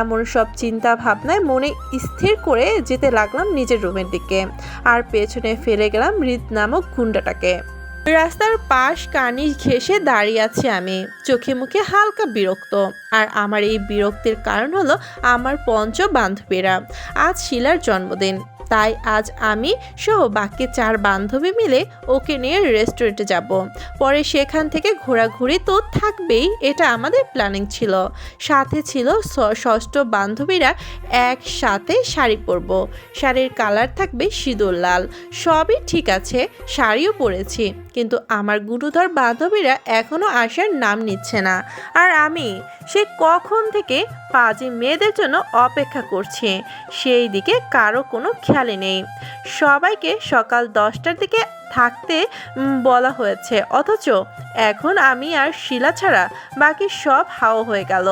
S1: এমন সব চিন্তা ভাবনায় মনে স্থির করে যেতে লাগলাম নিজের রুমের দিকে আর পেছনে ফেলে গেলাম হৃদ নামক গুন্ডাটাকে। রাস্তার পাশ কানি ঘেঁষে দাঁড়িয়ে আছি আমি, চোখে মুখে হালকা বিরক্ত। আর আমার এই বিরক্তির কারণ হলো আমার পঞ্চ বান্ধবীরা। আজ শিলার জন্মদিন, তাই আজ আমি সহ বাকি 4 বান্ধবী মিলে ওকে নিয়ে রেস্টুরেন্টে যাব। পরে সেখান থেকে ঘোরাঘুরি তো থাকবেই, এটা আমাদের প্ল্যানিং ছিল। সাথে ছিল ষষ্ঠ বান্ধবীরা একসাথে শাড়ি পরব, শাড়ির কালার থাকবে সিঁদুর লাল। সবই ঠিক আছে, শাড়িও পরেছি, কিন্তু আমার গুরুধর বান্ধবীরা এখনও আসার নাম নিচ্ছে না। আর আমি সে কখন থেকে পাজি মেয়েদের জন্য অপেক্ষা করছি, সেই দিকে কারো কোনো খেয়ালই নেই। সবাইকে সকাল 10টার দিকে থাকতে বলা হয়েছে, অথচ এখন আমি আর শিলা ছাড়া বাকি সব হাওয়া হয়ে গেল।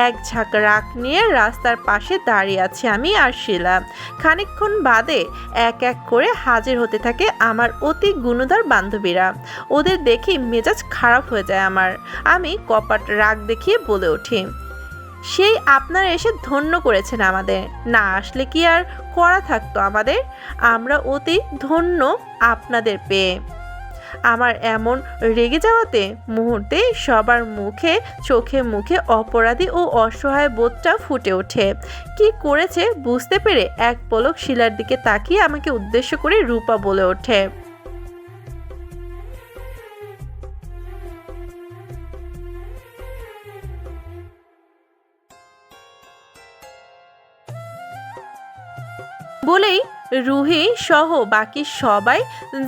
S1: এক ঝাঁক রাগ নিয়ে রাস্তার পাশে দাঁড়িয়ে আছি আমি আর শিলা। খানিকক্ষণ বাদে এক এক করে হাজির হতে থাকে আমার অতি গুণধর বান্ধবীরা। ওদের দেখি মেজাজ খারাপ হয়ে যায় আমার। আমি কপাট রাগ দেখিয়ে বলে উঠি, সেই আপনারা এসে ধন্য করেছেন আমাদের, না আসলে কি আর করা থাকতো আমাদের? আমরা অতি ধন্য আপনাদের পেয়ে। আমার এমন রেগে যাওয়াতে মুহূর্তে সবার মুখে চোখে মুখে অপরাধী ও অসহায় বোধটা ফুটে ওঠে। কি করেছে বুঝতে পেরে এক পলক শিলার দিকে তাকিয়ে আমাকে উদ্দেশ্য করে রূপা বলে ওঠে, বলেই রুহি সহ বাকি সবাই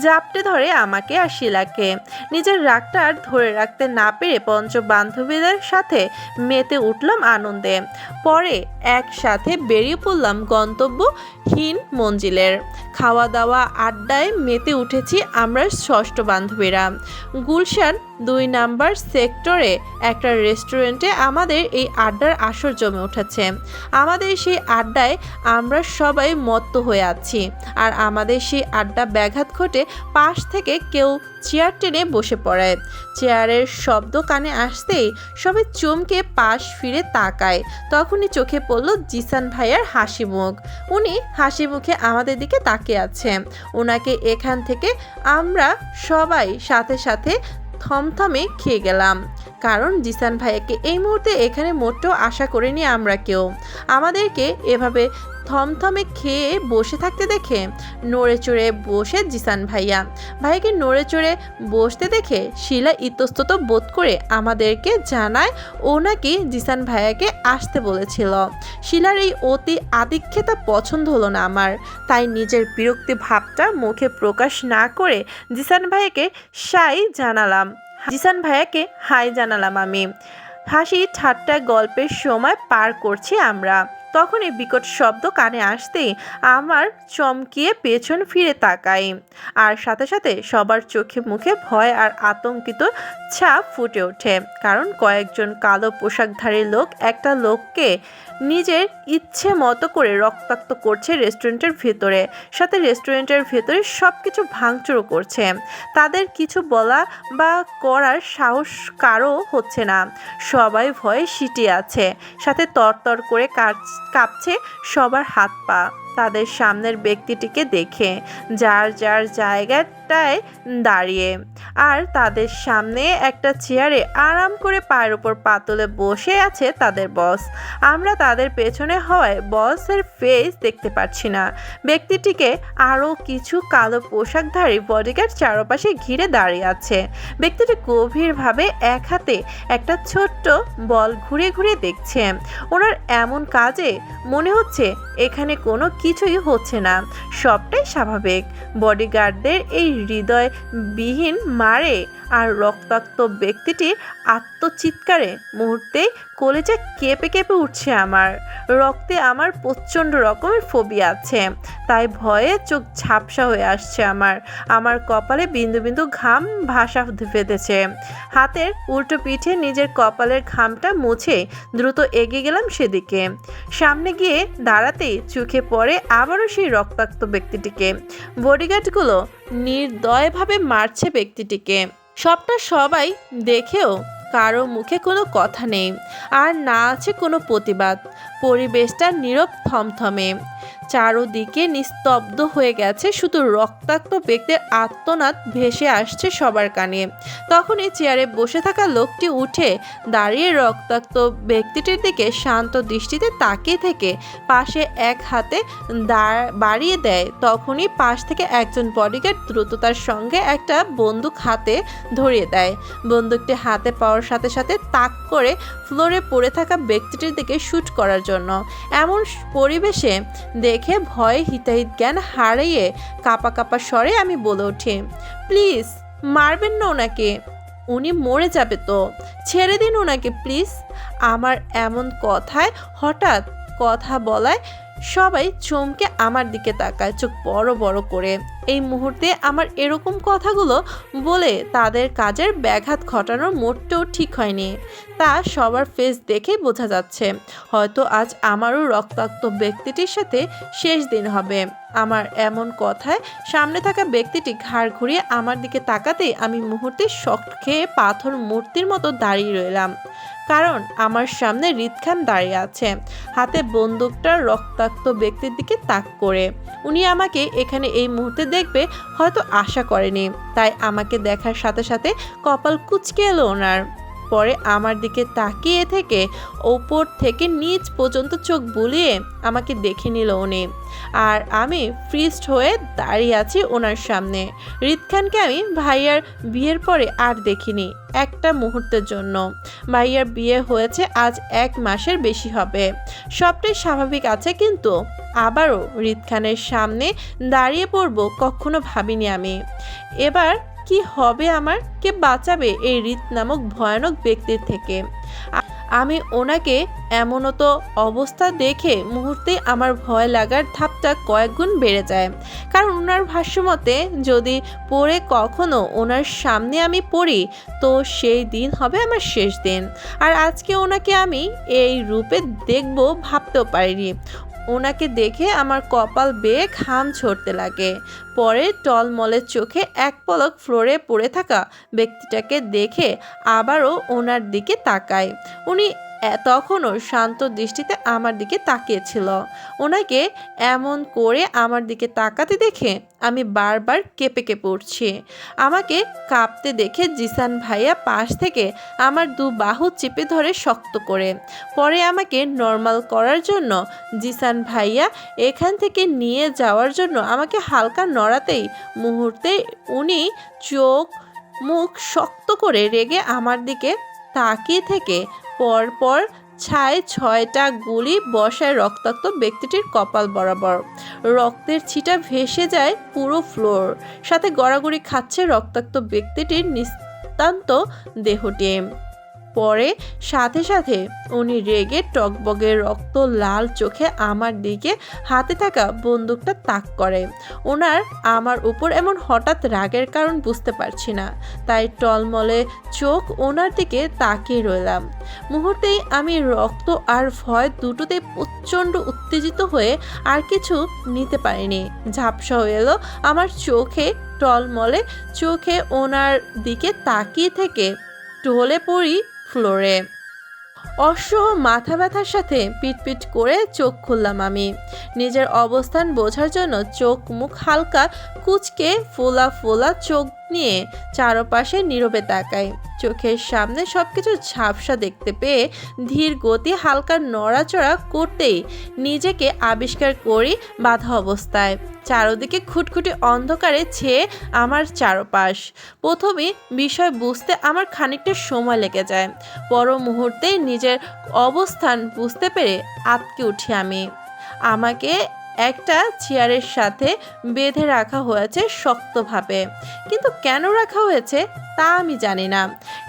S1: জাপটে ধরে আমাকে আর শিলাকে। নিজের রাগটা আর ধরে রাখতে না পেরে পঞ্চ বান্ধবীদের সাথে মেতে উঠলাম আনন্দে। পরে একসাথে বেরিয়ে পড়লাম গন্তব্যহীন মঞ্জিলের। খাওয়া দাওয়া আড্ডায় মেতে উঠেছি আমরা ষষ্ঠ বান্ধবীরা। গুলশান 2 নাম্বার সেক্টরে একটা রেস্টুরেন্টে আমাদের এই আড্ডার আসর জমে উঠেছে। আমাদের সেই আড্ডায় আমরা সবাই মত্ত হয়ে আছি। আর আমাদের সেই আড্ডা ব্যাঘাত ঘটে পাশ থেকে কেউ চেয়ার টেনে বসে পড়ে। চেয়ারের শব্দ কানে আসতেই সবাই চমকে পাশ ফিরে তাকায়। তখনই চোখে পড়ল জিসান ভাইয়ার হাসি মুখ। উনি হাসি মুখে আমাদের দিকে তাকিয়ে আছে। ওনাকে এখান থেকে আমরা সবাই সাথে সাথে থমথমে খেয়ে গেলাম, কারণ জিসান ভাইয়াকে এই মুহূর্তে এখানে মোটেও আশা করিনি আমরা কেউ। আমাদেরকে এভাবে থমথমে খেয়ে বসে থাকতে দেখে নড়ে চড়ে বসে জিসান ভাইয়াকে নড়ে চড়ে বসতে দেখে শিলা ইতস্তত বোধ করে আমাদেরকে জানায় ও নাকি জিসান ভাইয়াকে আসতে বলেছিল। শিলার এই অতি আদিক্ষেতা পছন্দ হলো না আমার, তাই নিজের বিরক্তি ভাবটা মুখে প্রকাশ না করে জিসান ভাইয়াকে হাই জানালাম আমি। হাসি ঠাট্টা গল্পের সময় পার করছি আমরা। তখনই বিকট শব্দ কানে আসতেই আমার চমকিয়ে পেছন ফিরে তাকাই, আর সাথে সাথে সবার চোখে মুখে ভয় আর আতঙ্কিত ছাপ ফুটে ওঠে। কারণ কয়েকজন কালো পোশাকধারী লোক একটা লোককে নিজের ইচ্ছে মতো করে রক্তাক্ত করছে রেস্টুরেন্টের ভেতরে, সাথে রেস্টুরেন্টের ভেতরে সব কিছু ভাঙচুরও করছে। তাদের কিছু বলা বা করার সাহস কারও হচ্ছে না, সবাই ভয়ে সিটিয়ে আছে, সাথে তরতর করে কাঁপছে সবার হাত পা তাদের সামনের ব্যক্তিটিকে দেখে, যার যার জায়গাটায় দাঁড়িয়ে। আর তাদের সামনে একটা চেয়ারে আরাম করে পায়ের উপর পা তুলে বসে আছে তাদের বস। আমরা তাদের পেছনে হওয়ায় বসের ফেস দেখতে পাচ্ছি না। ব্যক্তিটিকে আরও কিছু কালো পোশাকধারী বডিগার্ড চারপাশে ঘিরে দাঁড়িয়ে আছে। ব্যক্তিটি গভীরভাবে এক হাতে একটা ছোট্ট বল ঘুরে ঘুরে দেখছে। ওনার এমন কাজে মনে হচ্ছে এখানে কোনো কিছুই হচ্ছে না, সবটাই স্বাভাবিক। বডিগার্ডদের এই হৃদয়বিহীন মারে আর রক্তাক্ত ব্যক্তিটির আত্মচিৎকারে মুহূর্তেই কলেজে কেঁপে কেঁপে উঠছে আমার। রক্তে আমার প্রচণ্ড রকমের ফোবিয়া আছে, তাই ভয়ে চোখ ঝাপসা হয়ে আসছে আমার কপালে বিন্দু বিন্দু ঘাম ভাসা বেঁধেছে। হাতের উল্টো পিঠে নিজের কপালের ঘামটা মুছে দ্রুত এগিয়ে গেলাম সেদিকে। সামনে গিয়ে দাঁড়াতেই চোখে পড়ে আবারও সেই রক্তাক্ত ব্যক্তিটিকে। বডিগার্ডগুলো নির্দয়ভাবে মারছে ব্যক্তিটিকে। সবটা সবাই দেখেও কারো মুখে কোনো কথা নেই, আর না আছে কোনো প্রতিবাদ। পরিবেশটা নীরব থমথমে, চারোদিকে নিস্তব্ধ হয়ে গেছে, শুধু রক্তাক্ত ব্যক্তির আর্তনাদ ভেসে আসছে সবার কানে। তখনই চেয়ারে বসে থাকা লোকটি উঠে দাঁড়িয়ে রক্তাক্ত ব্যক্তিটির দিকে শান্ত দৃষ্টিতে তাকিয়ে থেকে পাশে এক হাতে বাড়িয়ে দেয়। তখনই পাশ থেকে একজন বডিগার্ড দ্রুততার সঙ্গে একটা বন্দুক হাতে ধরিয়ে দেয়। বন্দুকটি হাতে পাওয়ার সাথে সাথে তাক করে ফ্লোরে পড়ে থাকা ব্যক্তিটির দিকে শুট করার জন্য। এমন পরিবেশে দেখে ভয়ে হিতাহিত জ্ঞান হারিয়ে কাঁপা কাঁপা স্বরে আমি বলে উঠি, প্লিজ মারবেন না ওনাকে, উনি মরে যাবে তো, ছেড়ে দিন ওনাকে প্লিজ। আমার এমন কথায় হঠাৎ কথা বলায় সবাই চমকে আমার দিকে তাকায় চোখ বড় বড় করে। এই মুহূর্তে আমার এরকম কথাগুলো বলে তাদের কাজের ব্যাঘাত ঘটানোর মোটেও ঠিক হয়নি, তা সবার ফেস দেখেই বোঝা যাচ্ছে। হয়তো আজ আমারও রক্তাক্ত ব্যক্তিটির সাথে শেষ দিন হবে। আমার এমন কথায় সামনে থাকা ব্যক্তিটি ঘাড় ঘুরিয়ে আমার দিকে তাকাতেই আমি মুহূর্তে শক খেয়ে পাথর মূর্তির মতো দাঁড়িয়ে রইলাম। কারণ আমার সামনে হৃদ খান দাঁড়িয়ে আছে, হাতে বন্দুকটা রক্তাক্ত ব্যক্তির দিকে তাক করে। উনি আমাকে এখানে এই মুহূর্তে দেখবে হয়তো আশা করেনি, তাই আমাকে দেখার সাথে সাথে কপাল কুঁচকে এলো ওনার। পরে আমার দিকে তাকিয়ে থেকে ওপর থেকে নিচ পর্যন্ত চোখ বুলিয়ে আমাকে দেখে নিল উনি, আর আমি ফ্রিজড হয়ে দাঁড়িয়ে আছি ওনার সামনে। হৃদ খানকে আমি ভাইয়ার বিয়ের পরে আর দেখিনি একটা মুহূর্তের জন্য। ভাইয়ার বিয়ে হয়েছে আজ 1 মাসের বেশি হবে, সবটাই স্বাভাবিক আছে, কিন্তু আবারও হৃদ খানের সামনে দাঁড়িয়ে পড়বো কখনো ভাবিনি আমি। এবার কি হবে আমার, কে বাঁচাবে এই হৃদ নামক ভয়ানক ব্যক্তির থেকে? আমি ওনাকে এমনতো অবস্থা দেখে মুহূর্তে আমার ভয় লাগার ধাপটা কয়েক গুণ বেড়ে যায়। কারণ ওনার ভাষ্যমতে যদি পড়ে কখনো ওনার সামনে আমি পড়ি তো সেই দিন হবে আমার শেষ দিন। আর আজকে ওনাকে আমি এই রূপে দেখব ভাবতেও পারিনি। ওনাকে দেখে আমার কপাল বেয়ে ঘাম ঝরতে লাগে। পরে টলমলের চোখে এক পলক ফ্লোরে পড়ে থাকা ব্যক্তিটাকে দেখে আবারও ওনার দিকে তাকায়। উনি তখনও শান্ত দৃষ্টিতে আমার দিকে তাকিয়েছিল। ওনাকে এমন করে আমার দিকে তাকাতে দেখে আমি বারবার কেঁপে কেঁপে উঠছি। আমাকে কাঁপতে দেখে জিসান ভাইয়া পাশ থেকে আমার দু বাহু চেপে ধরে শক্ত করে। পরে আমাকে নর্মাল করার জন্য জিসান ভাইয়া এখান থেকে নিয়ে যাওয়ার জন্য আমাকে হালকা নড়াতেই মুহূর্তে উনি চোখ মুখ শক্ত করে রেগে আমার দিকে তাকিয়ে থেকে পরপর 6টা গুলি বসায় রক্তাক্ত ব্যক্তিটির কপাল বরাবর। রক্তের ছিটা ভেসে যায় পুরো ফ্লোর, সাথে গড়াগড়ি খাচ্ছে রক্তাক্ত ব্যক্তিটির নিস্তান্ত দেহটি। পরে সাথে সাথে উনি রেগে টকবগে রক্ত লাল চোখে আমার দিকে হাতে থাকা বন্দুকটা তাক করে। ওনার আমার উপর এমন হঠাৎ রাগের কারণ বুঝতে পারছি না, তাই টলমলে চোখ ওনার দিকে তাকিয়ে রইলাম। মুহূর্তেই আমি রক্ত আর ভয় দুটোতেই প্রচণ্ড উত্তেজিত হয়ে আর কিছু নিতে পারিনি। ঝাপসা হয়ে এলো আমার চোখে, টলমলে চোখে ওনার দিকে তাকিয়ে থেকে ঢলে পড়ি ফ্লোরে। অসহ মাথা ব্যথার সাথে পিটপিট করে চোখ খুললাম আমি। নিজের অবস্থান বোঝার জন্য চোখ মুখ হালকা কুচকে ফোলা ফোলা চোখ নিয়ে চারপাশে নীরবে তাকাই। চোখের সামনে সবকিছু ঝাপসা দেখতে পেয়ে ধীর গতি হালকা নড়াচড়া করতেই নিজেকে আবিষ্কার করি বাধা অবস্থায়। চারদিকে খুটখুটে অন্ধকারে ছেয়ে আমার চারপাশ। প্রথমে বিষয় বুঝতে আমার খানিকটা সময় লেগে যায়। পর মুহূর্তেই নিজের অবস্থান বুঝতে পেরে আটকে উঠি আমি। আমাকে একটা চেয়ারের সাথে বেঁধে রাখা হয়েছে শক্তভাবে, কিন্তু কেন রাখা হয়েছে তা আমি জানি না।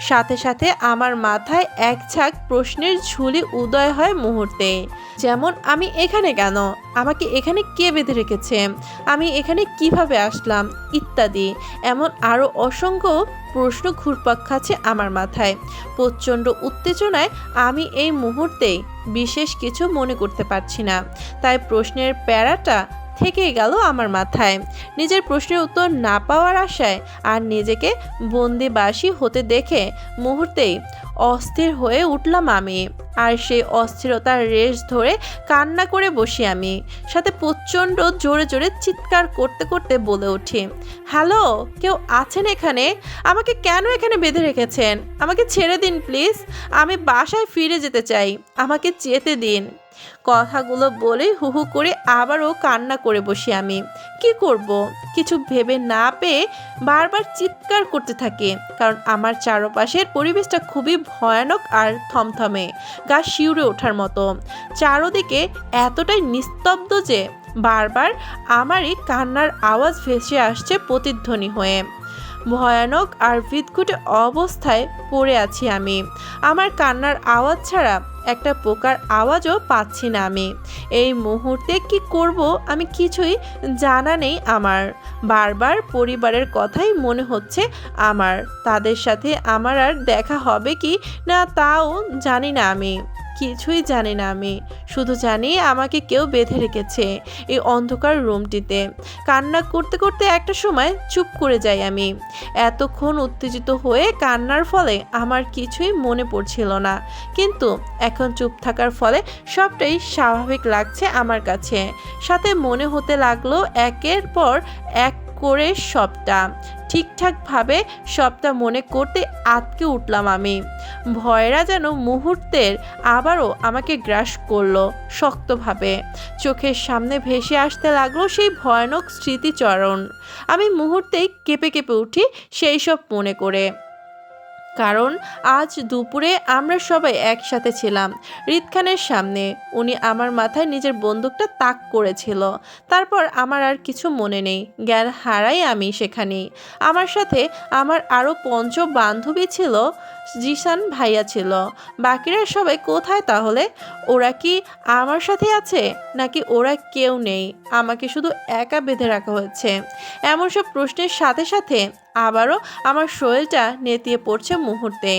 S1: সাথে সাথে আমার মাথায় এক ঝাঁক প্রশ্নের ঝুলি উদয় হয় মুহূর্তে। যেমন, আমি এখানে কেন, আমাকে এখানে কে বেঁধে রেখেছে, আমি এখানে কিভাবে আসলাম, ইত্যাদি। এমন আরও অসংখ্য প্রশ্ন ঘুরপাক খাচ্ছে আমার মাথায়। প্রচণ্ড উত্তেজনায় আমি এই মুহূর্তেই বিশেষ কিছু মনে করতে পারছি না, তাই প্রশ্নের প্যারাটা থেকেই গেল আমার মাথায়। নিজের প্রশ্নের উত্তর না পাওয়ার আশায় আর নিজেকে বন্দিবাসী হতে দেখে মুহূর্তেই অস্থির হয়ে উঠলাম আমি। আর সেই অস্থিরতার রেশ ধরে কান্না করে বসি আমি, সাথে প্রচণ্ড জোরে জোরে চিৎকার করতে করতে বলে উঠি, হ্যালো, কেউ আছেন এখানে? আমাকে কেন এখানে বেঁধে রেখেছেন? আমাকে ছেড়ে দিন প্লিজ, আমি বাসায় ফিরে যেতে চাই, আমাকে যেতে দিন। কথাগুলো বলে হু হু করে আবারও কান্না করে বসি আমি। কি করব কিছু ভেবে না পেয়ে বারবার চিৎকার করতে থাকি, কারণ আমার চারপাশের পরিবেশটা খুবই ভয়ানক আর থমথমে, গা শিউরে ওঠার মতো। চারদিকে এতটাই নিস্তব্ধ যে বারবার আমারই কান্নার আওয়াজ ভেসে আসছে প্রতিধ্বনি হয়ে। ভয়ানক আর বিদঘুটে অবস্থায় পড়ে আছি আমি। আমার কান্নার আওয়াজ ছাড়া একটা পোকার আওয়াজও পাচ্ছি না আমি। এই মুহূর্তে কি করব আমি কিছুই জানা নেই আমার। বারবার পরিবারের কথাই মনে হচ্ছে আমার। তাদের সাথে আমার আর দেখা হবে কি না তাও জানি না আমি, কিছুই জানি না আমি। শুধু জানি আমাকে কেউ বেঁধে রেখেছে এই অন্ধকার রুমটিতে। কান্না করতে করতে একটা সময় চুপ করে যাই আমি। এতক্ষণ উত্তেজিত হয়ে কান্নার ফলে আমার কিছুই মনে পড়ছিল না, কিন্তু এখন চুপ থাকার ফলে সবটাই স্বাভাবিক লাগছে আমার কাছে। সাথে মনে হতে লাগলো একের পর এক করে সবটা ঠিকঠাকভাবে সবটা মনে করতে আটকে উঠলাম আমি। ভয়েরা যেন মুহূর্তের আবারও আমাকে গ্রাস করলো শক্তভাবে। চোখের সামনে ভেসে আসতে লাগলো সেই ভয়ানক স্মৃতিচরণ। আমি মুহূর্তেই কেঁপে কেঁপে উঠি সেই সব মনে করে। কারণ আজ দুপুরে আমরা সবাই একসাথে ছিলাম রিদ খানের সামনে। উনি আমার মাথায় নিজের বন্দুকটা তাক করেছিল। তারপর আমার আর কিছু মনে নেই, জ্ঞান হারাই আমি সেখানেই। আমার সাথে আমার আরও 5 বান্ধবী ছিল, জিসান ভাইয়া ছিল। বাকিরা সবাই কোথায় তাহলে? ওরা কি আমার সাথে আছে, নাকি ওরা কেউ নেই, আমাকে শুধু একা বেঁধে রাখা হয়েছে? এমন সব প্রশ্নের সাথে সাথে আবারও আমার শরীরটা নেতিয়ে পড়ছে মুহূর্তে,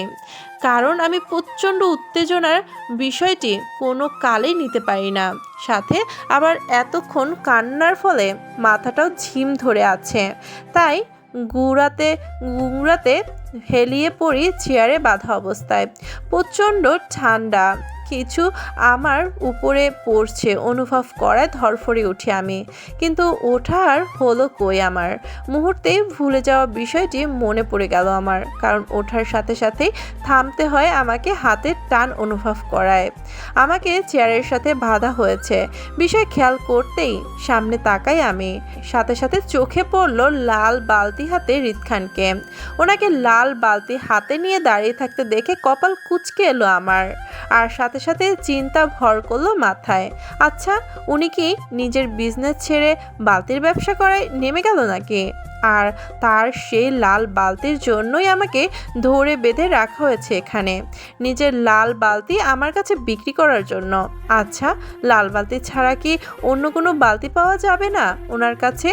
S1: কারণ আমি প্রচণ্ড উত্তেজনার বিষয়টি কোনো কালেই নিতে পারি না। সাথে আবার এতক্ষণ কান্নার ফলে মাথাটাও ঝিম ধরে আছে, তাই গুঁড়াতে হেলিয়ে পড়ি চেয়ারে বাঁধা অবস্থায়। প্রচণ্ড ঠান্ডা কিছু আমার উপরে পড়ছে অনুভব করায় ধরফরে উঠি আমি, কিন্তু ওঠার হলো কই আমার। মুহূর্তেই ভুলে যাওয়া বিষয়টি মনে পড়ে গেল আমার, কারণ ওঠার সাথে সাথেই থামতে হয় আমাকে, হাতের টান অনুভব করায় আমাকে চেয়ারের সাথে বাঁধা হয়েছে। বিষয় খেয়াল করতেই সামনে তাকাই আমি, সাথে সাথে চোখে পড়ল লাল বালতি হাতে হৃদ খানকে। ওনাকে লাল বালতি হাতে নিয়ে দাঁড়িয়ে থাকতে দেখে কপাল কুঁচকে এলো আমার, আর সাথে সাথে চিন্তা ভর করলো মাথায়। আচ্ছা, উনি কি নিজের বিজনেস ছেড়ে বালতির ব্যবসা করায় নেমে গেল নাকি? আর তার সেই লাল বালতির জন্যই আমাকে ধরে বেঁধে রাখা হয়েছে এখানে, নিজের লাল বালতি আমার কাছে বিক্রি করার জন্য। আচ্ছা, লাল বালতি ছাড়া কি অন্য কোনো বালতি পাওয়া যাবে না ওনার কাছে?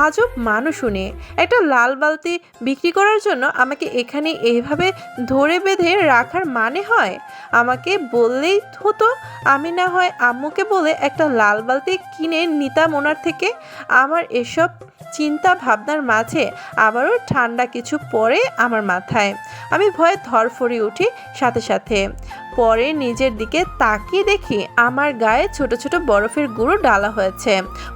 S1: আজব মানুষ উনি, একটা লাল বালতি বিক্রি করার জন্য আমাকে এখানে এইভাবে ধরে বেঁধে রাখার মানে হয়? আমাকে বললেই হতো, আমি না হয় আম্মুকে বলে একটা লাল বালতি কিনে নিতাম ওনার থেকে। আমার এসব চিন্তা ভাবনার মাঝে আবারও ঠান্ডা কিছু পড়ে আমার মাথায়। আমি ভয়ে ধরফরে উঠি, সাথে সাথে পরে নিজের দিকে তাকিয়ে দেখি আমার গায়ে ছোট ছোট বরফের গুঁড়ো ডালা হয়েছে,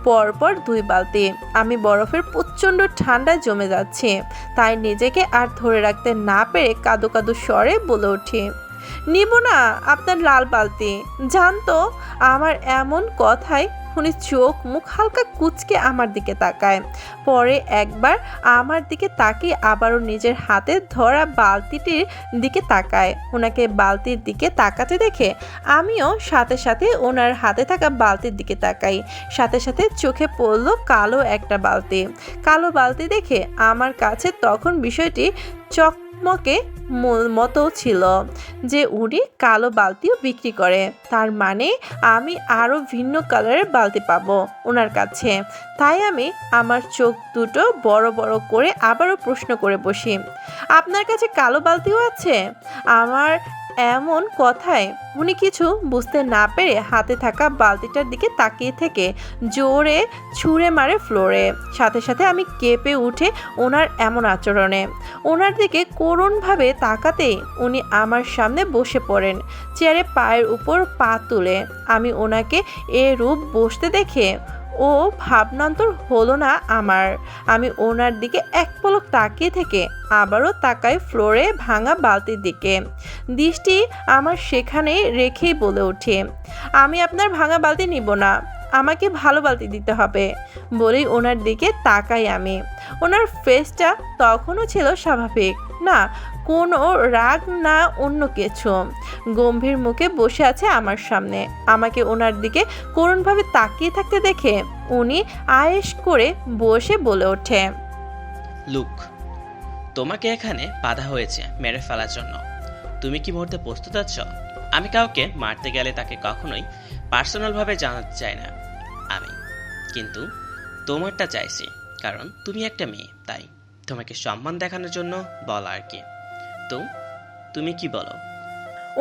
S1: পরপর 2 বালতি। আমি বরফের প্রচণ্ড ঠান্ডায় জমে যাচ্ছি, তাই নিজেকে আর ধরে রাখতে না পেরে কাঁদো কাঁদো স্বরে বলে উঠি, নিব না আপনার লাল বালতি, জানতো। আমার এমন কথায় উনি চোখ মুখ হালকা কুঁচকে আমার দিকে তাকায়, পরে একবার আমার দিকে তাকিয়ে আবারও নিজের হাতে ধরা বালতিটির দিকে তাকায়। ওনাকে বালতির দিকে তাকাতে দেখে আমিও সাথে সাথে ওনার হাতে থাকা বালতির দিকে তাকাই, সাথে সাথে চোখে পড়লো কালো একটা বালতি। কালো বালতি দেখে আমার কাছে তখন বিষয়টি চকমকে মতো ছিল যে উনি কালো বালতিও বিক্রি করে, তার মানে আমি আরও ভিন্ন কালারের বালতি পাবো ওনার কাছে। তাই আমি আমার চোখ দুটো বড় বড় করে আবারও প্রশ্ন করে বসি, আপনার কাছে কালো বালতিও আছে? আমার এমন কথায় উনি কিছু বুঝতে না পেরে হাতে থাকা বালতিটার দিকে তাকিয়ে থেকে জোরে ছুঁড়ে মারে ফ্লোরে। সাথে সাথে আমি কেঁপে উঠে ওনার এমন আচরণে। ওনার দিকে করুণভাবে তাকাতেই উনি আমার সামনে বসে পড়েন, চেয়ারে পায়ের উপর পা তুলে। আমি ওনাকে এ রূপ বসতে দেখে ও ভাবনান্তর হলো না আমার। আমি ওনার দিকে এক পলক তাকিয়ে থেকে আবারও তাকাই ফ্লোরে ভাঙা বালতির দিকে। দৃষ্টি আমার সেখানে রেখেই বলে ওঠে, আমি আপনার ভাঙা বালতি নিব না, আমাকে ভালো বালতি দিতে হবে। বলেই ওনার দিকে তাকাই আমি। ওনার ফেসটা তখনও ছিল স্বাভাবিক, না কোনো রাগ না অন্য কিছু, গম্ভীর মুখে বসে আছে আমার সামনে। আমাকে ওনার দিকে করুণভাবে তাকিয়ে থাকতে দেখে উনি আয়েশ করে বসে বলে ওঠে,
S2: লুক, তোমাকে এখানে বাধা হয়েছে মেরে ফেলার জন্য। তুমি কি মুহূর্তে প্রস্তুত আছো? আমি কাউকে মারতে গেলে তাকে কখনোই পার্সোনালভাবে জানাতে চাই না আমি, কিন্তু তোমারটা চাইছি, কারণ তুমি একটা মেয়ে, তাই তোমাকে সম্মান দেখানোর জন্য বলা আর কি। তো তুমি কি বলো?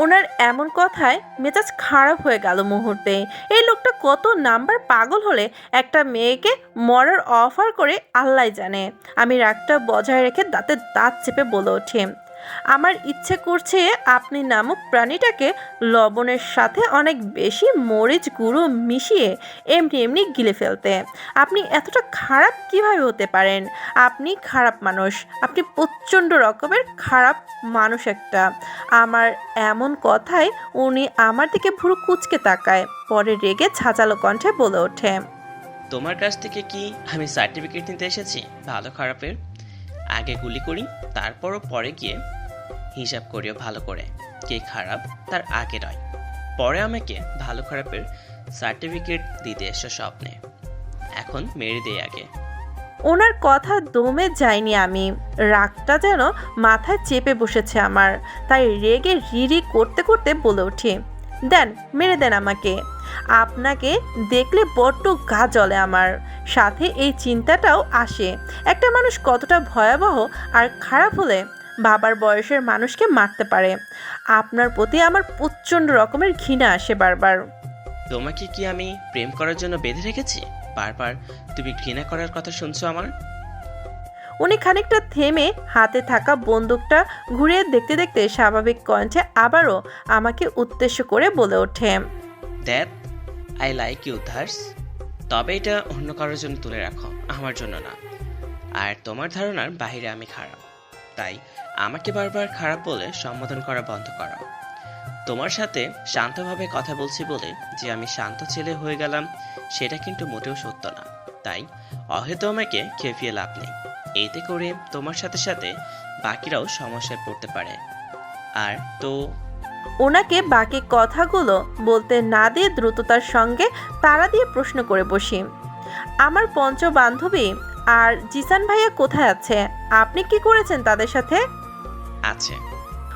S1: ওনার এমন কথায় মেজাজ খারাপ হয়ে গেল মুহূর্তে। এই লোকটা কত নাম্বার পাগল হলে একটা মেয়েকে মরার অফার করে আল্লাহ জানে। আমি রাগটা বজায় রেখে দাঁতে দাঁত চেপে বলে ওঠে, আমার ইচ্ছে করছে আপনি নামক প্রাণীটাকে লবণের সাথে অনেক বেশি মরিচ গুঁড়ো মিশিয়ে এমনি এমনি গিলে ফেলতে। আপনি এতটা খারাপ কিভাবে হতে পারেন? আপনি খারাপ মানুষ, আপনি প্রচণ্ড রকমের খারাপ মানুষ একটা। আমার এমন কথায় উনি আমার দিকে ভুরু কুঁচকে তাকায়, পরে রেগে ঝাঁঝালো কণ্ঠে বলে ওঠে,
S2: তোমার কাছ থেকে কি আমি সার্টিফিকেট নিতে এসেছি ভালো খারাপের? আগে গুলি করি, তারপরও পরে গিয়ে হিসাব করিও ভালো করে, কে খারাপ তার আগে নয়, পরে আমাকে ভালো খারাপের সার্টিফিকেট দিতে এসো স্বপ্নে। এখন মেরে দেই আগে।
S1: ওনার কথা দমে যায়নি আমি, রাগটা যেন মাথায় চেপে বসেছে আমার, তাই রেগে রিরি করতে করতে বলে উঠি, দেন মেরে দেন আমাকে। আপনাকে দেখলে বড্ড গা জ্বলে আমার, সাথে এই চিন্তাটাও আসে একটা মানুষ কতটা ভয়াবহ আর খারাপ হলে বাবার বয়সের মানুষকে মারতে পারে। আপনার প্রতি আমার প্রচণ্ড রকমের ঘৃণা আসে বারবার।
S2: তোমাকে কি আমি প্রেম করার জন্য বেঁধে রেখেছি? বারবার তুমি ঘৃণা করার কথা শুনছো আমার।
S1: উনি খানিকটা থেমে হাতে থাকা বন্দুকটা ঘুরিয়ে দেখতে দেখতে স্বাভাবিক কণ্ঠে আবারও আমাকে উদ্দেশ্য করে বলে ওঠে,
S2: দ্যাট আই লাইক ইউ ধার্স, তবে এটা অন্য কারোর জন্য তুলে রাখো, আমার জন্য না। আর তোমার ধারণার বাইরে আমি খারাপ, তাই আমাকে বারবার খারাপ বলে সম্বোধন করা বন্ধ করো। তোমার সাথে শান্তভাবে কথা বলছি বলে যে আমি শান্ত ছেলে হয়ে গেলাম সেটা কিন্তু মোটেও সত্য না। তাই অহেতু আমাকে খেপিয়ে লাভ নেই, এতে করে তোমার সাথে সাথে বাকিরাও সমস্যায় পড়তে পারে। আর তো
S1: ওনাকে বাকি কথাগুলো বলতে না দিয়ে দ্রুততার সঙ্গে তাড়া দিয়ে প্রশ্ন করে বসি, আমার পঞ্চ বান্ধবী আর জিসান ভাইয়া কোথায় আছে? আপনি কি করেছেন তাদের সাথে?
S2: আছে।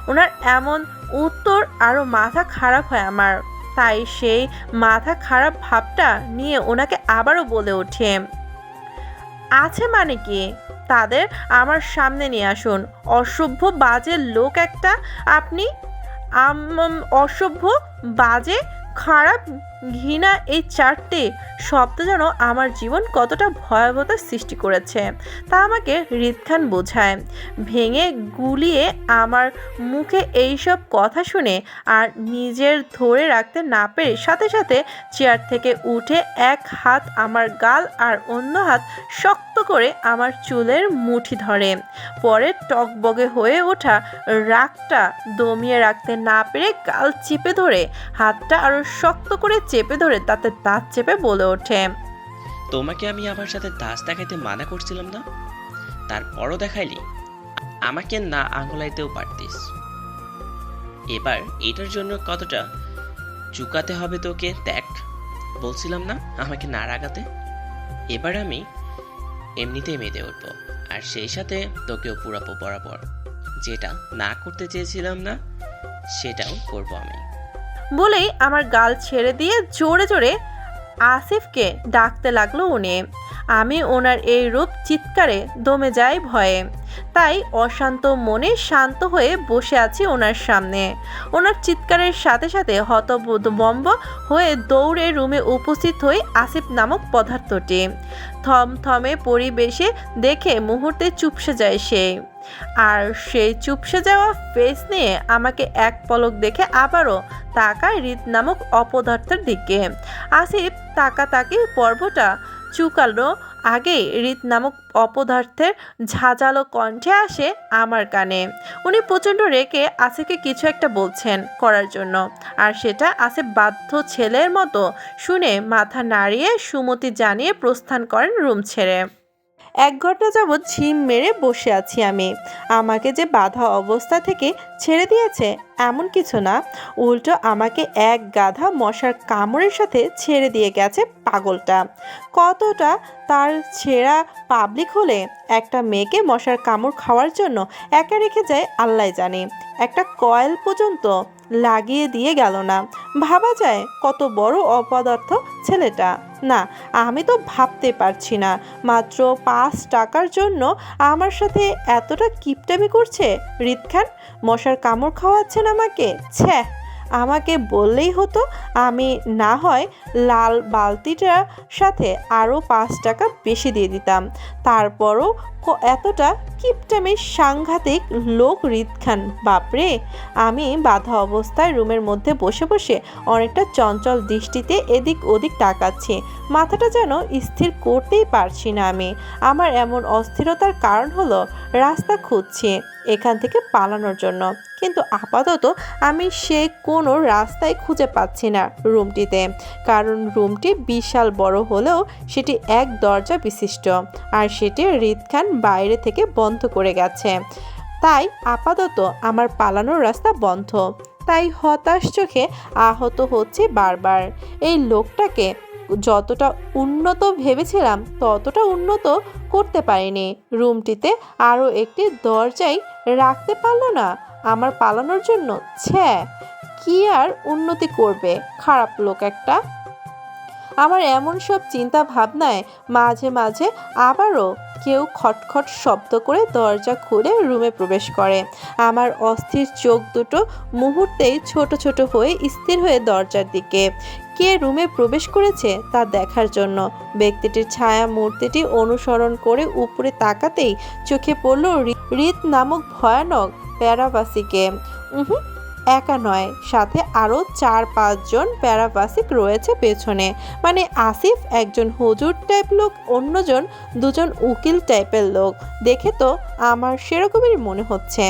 S1: ওনার এমন উত্তর আরও মাথা খারাপ হয় আমার, তাই সেই মাথা খারাপ ভাবটা নিয়ে ওনাকে আবারও বলে ওঠে, আছে মানে কি? তাদের আমার সামনে নিয়ে আসুন। অসভ্য বাজে লোক একটা আপনি। অসভ্য, বাজে, খারাপ, ঘৃণা, এই চারটে শব্দ যেন আমার জীবন কতটা ভয়াবহতার সৃষ্টি করেছে তা আমাকে হৃদ খান বোঝায়। ভেঙে গুলিয়ে আমার মুখে এইসব কথা শুনে আর নিজের ধরে রাখতে না পেরে সাথে সাথে চেয়ার থেকে উঠে এক হাত আমার গাল আর অন্য হাত শক্ত করে আমার চুলের মুঠি ধরে। পরে টকবগে হয়ে ওঠা রাগটা দমিয়ে রাখতে না পেরে গাল চিপে ধরে হাতটা আরো শক্ত করে চেপে ধরে তাতে দাঁত চেপে বলে ওঠে,
S2: তোমাকে আমি আমার সাথে দাস দেখাইতে মানা করছিলাম না, তারপরও দেখাইলি। আমাকে না আঙুলাইতেও পারতিস। এবার এটার জন্য কতটা চুকাতে হবে তোকে দেখ। বলছিলাম না আমাকে না রাগাতে। এবার আমি এমনিতেই মেতে উঠবো, আর সেই সাথে তোকেও পুরাবো বরাবর। যেটা না করতে চেয়েছিলাম না সেটাও করবো আমি।
S1: বলেই আমার গাল ছেড়ে দিয়ে জোরে জোরে আসিফকে ডাকতে লাগলো উনি। আমি ওনার এই রূপ চিৎকারে দমে যাই ভয়ে, তাই অশান্ত মনে শান্ত হয়ে বসে আছি ওনার সামনে। ওনার চিৎকারের সাথে সাথে হতবম্ব হয়ে দৌড়ে রুমে উপস্থিত হই আসিফ নামক পদার্থটি। থমথমে পরিবেশে দেখে মুহূর্তে চুপসে যায় সে, আর সেই চুপসে যাওয়া ফেস নিয়ে আমাকে এক পলক দেখে আবারও তাকায় হৃদ নামক অপদার্থের দিকে। আসিফ তাকাতাকি পর্বটা চুকালো আগেই হৃদ নামক অপদার্থের ঝাঁঝালো কণ্ঠে আসে আমার কানে। উনি প্রচণ্ড রেগে আসিফকে কিছু একটা বলছেন করার জন্য, আর সেটা আসিফ বাধ্য ছেলের মতো শুনে মাথা নাড়িয়ে সুমতি জানিয়ে প্রস্থান করেন রুম ছেড়ে। 1 ঘন্টা যাবৎ ঝিম মেরে বসে আছি আমি। আমাকে যে বাধা অবস্থা থেকে ছেড়ে দিয়েছে এমন কিছু না, উল্টো আমাকে এক গাধা মশার কামড়ের সাথে ছেড়ে দিয়ে গেছে পাগলটা। কতটা তার ছেঁড়া পাবলিক হলে একটা মেয়েকে মশার কামড় খাওয়ার জন্য একা রেখে যায় আল্লাহ জানে। একটা কয়েল পর্যন্ত লাগিয়ে দিয়ে গেল না। ভাবা যায় কত বড় অপদার্থ ছেলেটা। না, আমি তো ভাবতে পারছি না মাত্র 5 টাকার জন্য আমার সাথে এতটা কিপটামি করছে হৃদ খান। মশার কামড় খাওয়াচ্ছেন আমাকে। ছ্যাঃ, আমাকে বললেই হতো, আমি না হয় লাল বালতিটার সাথে আরও 5 টাকা বেশি দিয়ে দিতাম। তারপরও এতটা কিপটামির সাংঘাতিক লোক হৃদ খান। বাপরে! আমি বাধা অবস্থায় রুমের মধ্যে বসে বসে অনেকটা চঞ্চল দৃষ্টিতে এদিক ওদিক তাকাচ্ছি। মাথাটা যেন স্থির করতেই পারছি না আমি। আমার এমন অস্থিরতার কারণ হলো রাস্তা খুঁজছি এখান থেকে পালানোর জন্য, কিন্তু আপাতত আমি সে কোনো রাস্তায় খুঁজে পাচ্ছি না রুমটিতে। কারণ রুমটি বিশাল বড় হলেও সেটি এক দরজা বিশিষ্ট, আর সেটি হৃদ খান বাইরে থেকে বন্ধ করে গেছে। তাই আপাতত আমার পালানোর রাস্তা বন্ধ। তাই হতাশ চোখে আহত হচ্ছে বারবার। এই লোকটাকে যতটা উন্নত ভেবেছিলাম ততটা উন্নত করতে পারিনি। রুমটিতে আরও একটি দরজাই রাখতে পারলো না আমার পালানোর জন্য। ছ্যাঃ, কি আর উন্নতি করবে খারাপ লোক একটা। আমার এমন সব চিন্তা ভাবনায় মাঝে মাঝে আবারও কেউ খটখট শব্দ করে দরজা খুলে রুমে প্রবেশ করে। আমার অস্থির চোখ দুটো মুহূর্তেই ছোট ছোট হয়ে স্থির হয়ে দরজার দিকে। কে রুমে প্রবেশ করেছে তা দেখার জন্য ব্যক্তিটির ছায়া মূর্তিটি অনুসরণ করে উপরে তাকাতেই চোখে পড়ল হৃদ নামক ভয়ানক প্যারাবাসিকে। একা নয়, সাথে আরও 4-5 জন প্যারাবাসিক রয়েছে পেছনে। মানে আসিফ একজন হুজুর টাইপ লোক, অন্যজন 2জন উকিল টাইপের লোক। দেখে তো আমার সেরকমই মনে হচ্ছে।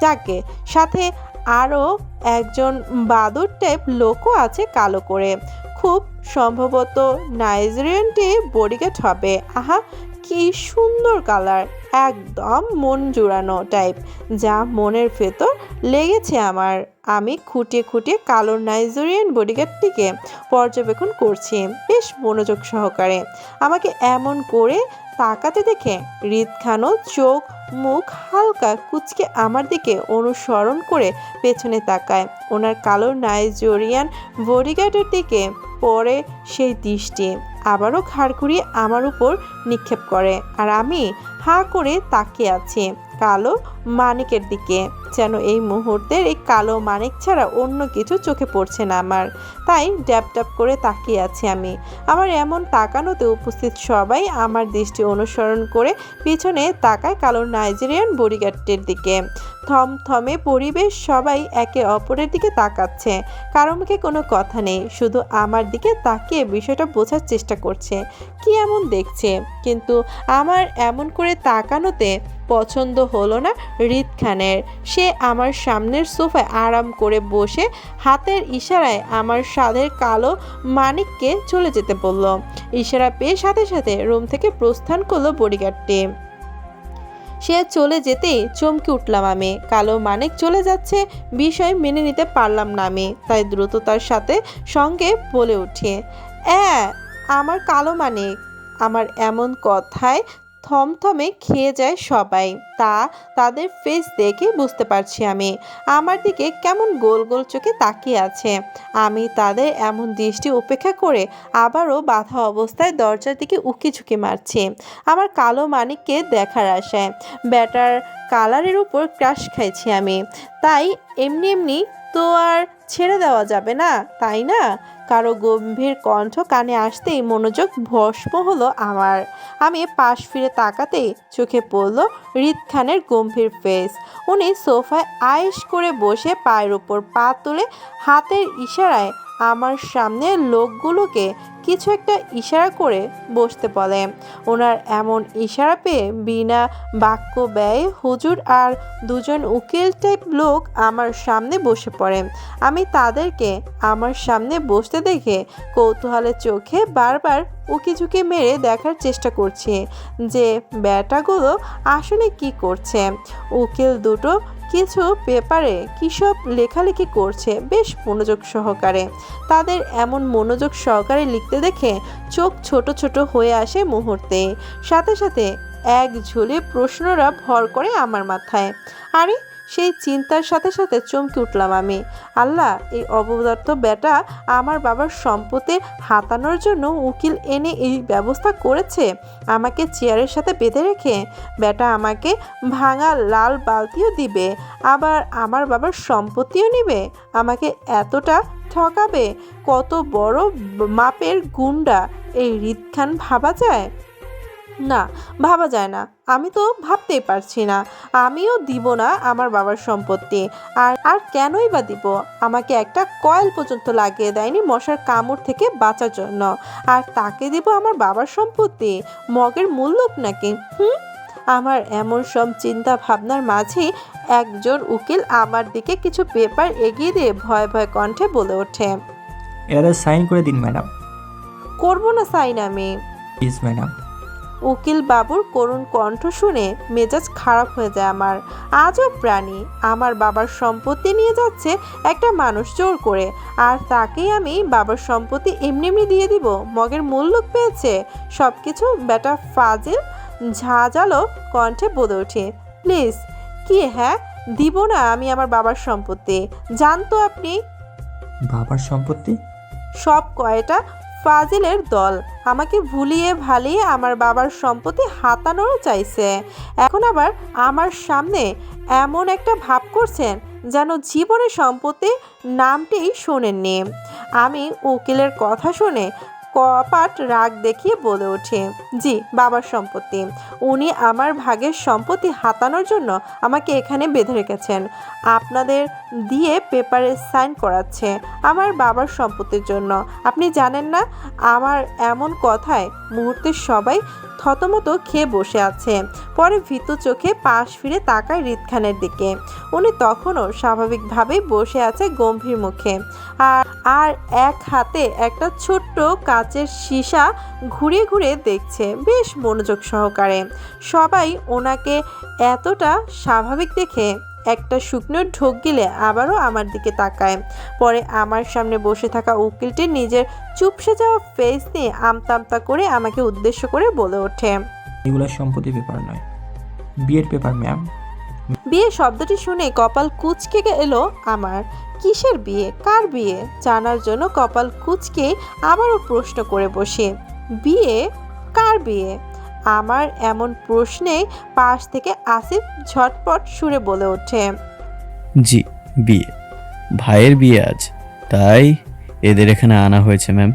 S1: যাকে সাথে আরও একজন বাদুর টাইপ লোকও আছে কালো করে। খুব সম্ভবত নাইজেরিয়ানটি বডিগার্ড হবে। আহা, কি সুন্দর কালার, একদম মন জুড়ানো টাইপ, যা মনের ভেতর লেগেছে আমার। আমি খুঁটিয়ে খুঁটিয়ে কালো নাইজেরিয়ান বডিগার্ডটিকে পর্যবেক্ষণ করছি বেশ মনোযোগ সহকারে। আমাকে এমন করে তাকাতে দেখে হৃদ খানও চোখ মুখ হালকা কুঁচকে আমার দিকে অনুসরণ করে পেছনে তাকায়। ওনার কালো নাইজেরিয়ান বডিগার্ডের দিকে পরে সেই দৃষ্টি আবারও ঘাড় ঘুরিয়ে আমার উপর নিক্ষেপ করে, আর আমি হাঁ করে তাকিয়ে আছি কালো মানিকের দিকে। যেন এই মুহূর্তের এই কালো মানিক ছাড়া অন্য কিছু চোখে পড়ছে না আমার। তাই ড্যাপ ড্যাপ করে তাকিয়ে আছি আমি। আমার এমন তাকানোতে উপস্থিত সবাই আমার দৃষ্টি অনুসরণ করে পিছনে তাকায় কালো নাইজেরিয়ান বডিগার্ডটির দিকে। থমথমে পরিবেশ, সবাই একে অপরের দিকে তাকাচ্ছে। কারো মুখে কোনো কথা নেই, শুধু আমার দিকে তাকিয়ে বিষয়টা বোঝার চেষ্টা করছে কি এমন দেখছে। কিন্তু আমার এমন করে তাকানোতে পছন্দ হলো না হৃদ খানের। সে আমার সামনের সোফায় আরাম করে বসে হাতের ইশারায় আমার সাধের কালো মানিককে চলে যেতে বলল। ইশারা পেয়ে সাথে সাথে রুম থেকে প্রস্থান করলো বডিগার্ডটি। সে চলে যেতেই চমকে উঠলাম আমি। কালো মানিক চলে যাচ্ছে বিষয় মেনে নিতে পারলাম না আমি, তাই দ্রুততার সাথে সঙ্গে বলে উঠি, আমার কালো মানিক। আমার এমন কথায় থমথমে খেয়ে যায় সবাই, তা তাদের ফেস দেখে বুঝতে পারছি আমি। আমার দিকে কেমন গোল গোল চোখে তাকিয়ে আছে। আমি তাদের এমন দৃষ্টি উপেক্ষা করে আবারও বাঁধা অবস্থায় দরজার দিকে উকি ঝুঁকি মারছি আমার কালো মানিককে দেখার আশায়। ব্যাটার কালারের উপর ক্রাশ খাইছি আমি, তাই এমনি এমনি তো আর ছেড়ে দেওয়া যাবে না, তাই না? কারো গম্ভীর কণ্ঠ কানে আসতেই মনোযোগ ভস্ম হলো আমার। আমি পাশ ফিরে তাকাতেই চোখে পড়ল হৃদ খানের গম্ভীর ফেস। উনি সোফায় আয়েশ করে বসে পায়ের উপর পা তুলে হাতের ইশারায় আমার সামনে লোকগুলোকে কিছু একটা ইশারা করে বসতে বলে। ওনার এমন ইশারা পেয়ে বিনা বাক্য ব্যয়ে হুজুর আর 2জন উকিল টাইপ লোক আমার সামনে বসে পড়ে। আমি তাদেরকে আমার সামনে বসতে দেখে কৌতূহলের চোখে বারবার উকিঝুঁকি মেরে দেখার চেষ্টা করছি যে ব্যাটাগুলো আসলে কি করছে। উকিল দুটো কিছু পেপারে কী সব লেখালেখি করছে বেশ মনোযোগ সহকারে। তাদের এমন মনোযোগ সহকারে লিখতে দেখে চোখ ছোট ছোট হয়ে আসে মুহূর্তে। সাথে সাথে এক ঝুলি প্রশ্নরা ভর করে আমার মাথায়। আরে, সেই চিন্তার সাথে সাথে চমকে উঠলাম আমি। আল্লাহ, এই অবদার্থ বেটা আমার বাবার সম্পত্তি হাতানোর জন্য উকিল এনে এই ব্যবস্থা করেছে। আমাকে চেয়ারের সাথে বেঁধে রেখে বেটা আমাকে ভাঙা লাল বালতিও দিবে, আবার আমার বাবার সম্পত্তিও নেবে। আমাকে এতটা ঠকাবে? কত বড় মাপের গুন্ডা এই হৃদ খান, ভাবা যায় না, ভাবা যায় না। আমি তো ভাবতেই পারছি না। আমিও দিব না আমার বাবার সম্পত্তি। আর আর কেনই বা দিব? আমাকে একটা কয়েল পর্যন্ত লাগিয়ে দেয়নি মশার কামড় থেকে বাঁচার জন্য, আর তাকে দিব আমার বাবার সম্পত্তি? মগের মূল্যক নাকি? আমার এমন সব চিন্তা ভাবনার মাঝেই একজন উকিল আমার দিকে কিছু পেপার এগিয়ে দিয়ে ভয় ভয় কণ্ঠে বলে ওঠে,
S3: এটাতে সাইন করে দিন ম্যাডাম।
S1: করবো না সাইন আমি।
S3: Please madam.
S1: উকিল বাবুর করুণ কণ্ঠ শুনে মেজাজ খারাপ হয়ে যায় আমার। আজব প্রাণী, আমার বাবার সম্পত্তি নিয়ে যাচ্ছে একটা মানুষ জোর করে, আর তাকেই আমি বাবার সম্পত্তি এমনি এমনি দিয়ে দিব? মগের মূল্যক পেয়েছে সব কিছু। বেটা ফাজিল ঝাঁঝালো কণ্ঠে বলে ওঠে, প্লিজ। কি? হ্যাঁ, দিব না আমি আমার বাবার সম্পত্তি। জানতো আপনি?
S3: বাবার সম্পত্তি?
S1: সব কয়টা ফাজিলের দল আমাকে ভুলিয়ে ভালিয়ে আমার বাবার সম্পত্তি হাতানোরও চাইছে। এখন আবার আমার সামনে এমন একটা ভাব করছেন যেন জীবনে সম্পত্তি নামটিই শোনেননি। আমি উকিলের কথা শুনে কপাট রাগ দেখিয়ে বলে ওঠে, জি, বাবার সম্পত্তি। উনি আমার ভাগের সম্পত্তি হাতানোর জন্য আমাকে এখানে বেঁধে রেখেছেন। আপনাদের দিয়ে পেপারে সাইন করাচ্ছে আমার বাবার সম্পত্তির জন্য। আপনি জানেন না? আমার এমন কথায় মুহূর্তে সবাই থতমত খেয়ে বসে আছে। পরে ভীতু চোখে পাশ ফিরে তাকায় হৃদ খানের দিকে। উনি তখনও স্বাভাবিকভাবেই বসে আছে গম্ভীর মুখে, আর এক হাতে একটা ছোট্ট কাচের সীসা ঘুরিয়ে ঘুরিয়ে দেখছে বেশ মনোযোগ সহকারে। সবাই ওনাকে এতটা স্বাভাবিক দেখে একটা শুকনো ঢোক গিলে আবারও আমার দিকে তাকায়। পরে আমার সামনে বসে থাকা উকিলটি নিজের চুপসে যাওয়া ফেস নিয়ে আমতা করে আমাকে উদ্দেশ্য করে বলে ওঠে,
S3: এগুলো সম্পত্তি পেপার নয়, বিয়ের পেপার ম্যাম।
S1: বিয়ে শব্দটি শুনে কপাল কুঁচকে এলো আমার। কিসের বিয়ে? কার বিয়ে? জানার জন্য কপাল কুঁচকে আবারও প্রশ্ন করে বসে, বিয়ে? কার বিয়ে? আমার এমন প্রশ্নে পাশ থেকে আসিফ ঝটপট সুরে বলে ওঠে,
S4: জি, বিয়ে, ভাইয়ের বিয়ে আজ, তাই এদের এখানে আনা হয়েছে ম্যাম।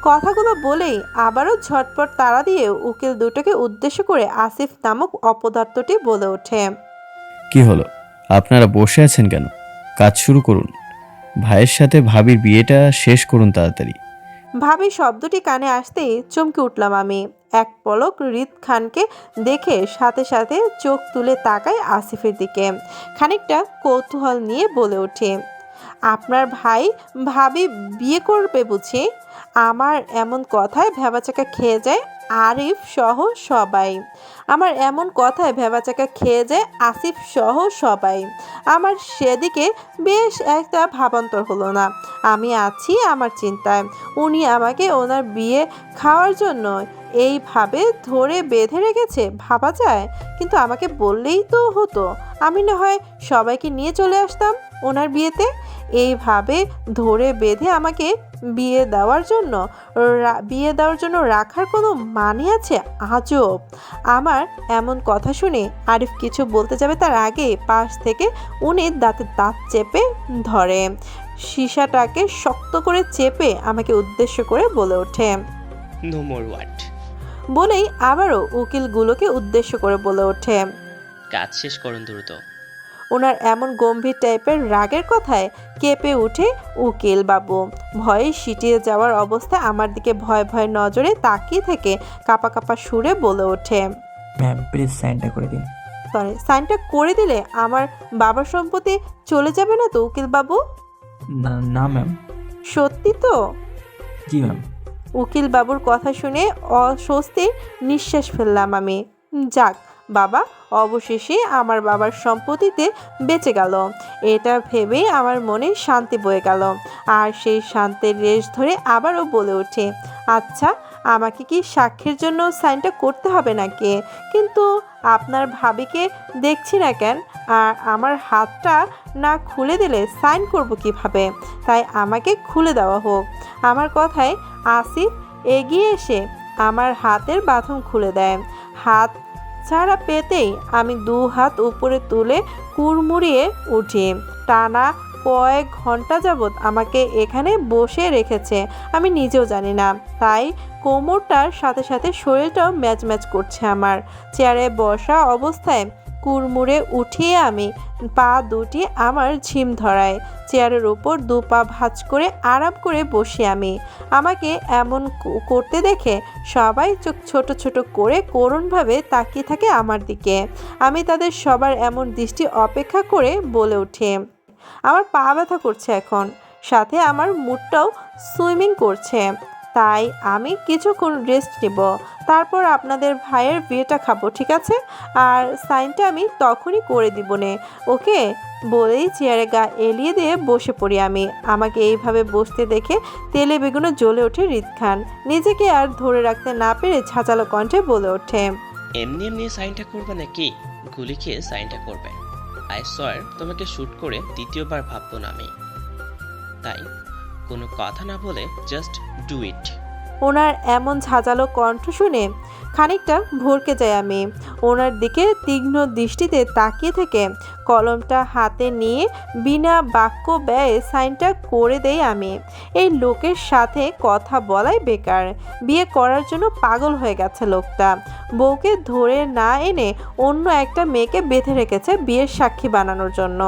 S1: কথাগুলো বলেই আবারও ঝটপট তাড়া দিয়ে উকিল দুটোকে উদ্দেশ্য করে আসিফ নামক অপদার্থটি বলে ওঠে,
S4: কি হলো, আপনারা বসে আছেন কেন? কাজ শুরু করুন, ভাইয়ের সাথে ভাবির বিয়েটা শেষ করুন তাড়াতাড়ি।
S1: ভাবি শব্দটি কানে আসতেই চমকে উঠলাম আমি। এক পলক হৃদ খানকে দেখে সাথে সাথে চোখ তুলে তাকাই আসিফের দিকে। খানিকটা কৌতূহল নিয়ে বলে ওঠে, আপনার ভাই ভাবি বিয়ে করবে বুঝি? আমার এমন কথায় ভ্যাবাচাকা খেয়ে যায় আরিফ সহ সবাই। আমার এমন কথায় ভ্যাবাচাকা খেয়ে যায় আসিফ সহ সবাই। আমার সেদিকে বেশ একটা ভাবান্তর হলো না। আমি আছি আমার চিন্তায়। উনি আমাকে ওনার বিয়ে খাওয়ার জন্য এইভাবে ধরে বেঁধে রেখেছে, ভাবা যায়? কিন্তু আমাকে বললেই তো হতো, আমি না হয় সবাইকে নিয়ে চলে আসতাম ওনার বিয়েতে। এইভাবে ধরে বেঁধে আমাকে বিয়ে দেওয়ার জন্য রাখার কোনো মানে আছে? আজব। আমার এমন কথা শুনে আরিফ কিছু বলতে যাবে তার আগে পাশ থেকে উনি দাঁতে দাঁত চেপে ধরে সীসাটাকে শক্ত করে চেপে আমাকে উদ্দেশ্য করে বলে ওঠে,
S2: নো মোর ওয়াট।
S1: বলেই আবারও উকিলগুলোকে উদ্দেশ্য করে বলে ওঠে।
S2: কাজ শেষ করুন দ্রুত।
S1: ওনার এমন গম্ভীর টাইপের রাগের কথায় কেঁপে উঠে উকিল বাবু। ভয়ে সিটিয়ে যাওয়ার অবস্থায় আমার দিকে ভয় ভয় নজরে তাকিয়ে থেকে কাপা কাপা সুরে বলে ওঠে,
S3: ম্যাম প্লিজ সাইনটা করে দিন।
S1: সাইনটা করে দিলে আমার বাবার সম্পত্তি চলে যাবে না তো উকিল বাবু?
S3: না না ম্যাম।
S1: সত্যি তো?
S3: জি ম্যাম।
S1: উকিল বাবুর কথা শুনে অস্বস্তির নিঃশ্বাস ফেললাম আমি। যাক বাবা, অবশেষে আমার বাবার সম্পত্তিতে বেঁচে গেল, এটা ভেবেই আমার মনে শান্তি বয়ে গেল। আর সেই শান্তির রেশ ধরে আবারও বলে ওঠে, আচ্ছা আমাকে কি সাক্ষীর জন্য সাইনটা করতে হবে নাকি? কিন্তু আপনার ভাবিকে দেখছি না কেন? আর আমার হাতটা না খুলে দিলে সাইন করব কিভাবে? তাই আমাকে খুলে দেওয়া হোক। আমার কথায় আসিফ এগিয়ে এসে আমার হাতের বাঁধন খুলে দেয়। হাত ছাড়া পেতেই আমি দু হাত উপরে তুলে কুড়মুড়িয়ে উঠি। টানা কয়েক ঘন্টা যাবৎ আমাকে এখানে বসে রেখেছে আমি নিজেও জানি না, তাই কোমরটার সাথে সাথে শরীরটাও ম্যাচ ম্যাচ করছে আমার। চেয়ারে বসা অবস্থায় কুড়মুড়ে উঠিয়ে আমি পা দুটি আমার ঝিম ধরায় চেয়ারের উপর দু পা ভাঁজ করে আরাম করে বসি আমি। আমাকে এমন করতে দেখে সবাই চোখ ছোট ছোট করে করুণভাবে তাকিয়ে থাকে আমার দিকে। আমি তাদের সবার এমন দৃষ্টি অপেক্ষা করে বলে উঠি, আমার পা ব্যথা করছে এখন, সাথে আমার মুডটাও সুইমিং করছে, তাই আমি কিছুক্ষণ রেস্ট নেব, তারপর আপনাদের ভাইয়ের বিয়েটা খাবো, ঠিক আছে? আর সাইনটা আমি তখনই করে দিব নে, ওকে? বলেই চেয়ারে গা এলিয়ে দিয়ে বসে পড়ি আমি। আমাকে এইভাবে বসতে দেখে তেলে বেগুনে জ্বলে ওঠে হৃদ খান। নিজেকে আর ধরে রাখতে না পেরে ঝাঁঝালো কণ্ঠে বলে ওঠে,
S2: এমনি এমনি সাইনটা করবে নাকি? গুলি খেয়ে সাইনটা করবে। আই সোয়ার তোমাকে শ্যুট করে দ্বিতীয়বার ভাববো না আমি। তাই কোনো কথা না বলে জাস্ট ডু ইট।
S1: ওনার এমন ঝাঁঝালো কণ্ঠ শুনে খানিকটা ভরকে যাই আমি। ওনার দিকে তীক্ষ্ণ দৃষ্টিতে তাকিয়ে থেকে কলমটা হাতে নিয়ে বিনা বাক্য ব্যয়ে সাইনটা করে দেই আমি। এই লোকের সাথে কথা বলাই বেকার। বিয়ে করার জন্য পাগল হয়ে গেছে লোকটা। বউকে ধরে না এনে অন্য একটা মেয়েকে বেঁধে রেখেছে বিয়ের সাক্ষী বানানোর জন্য।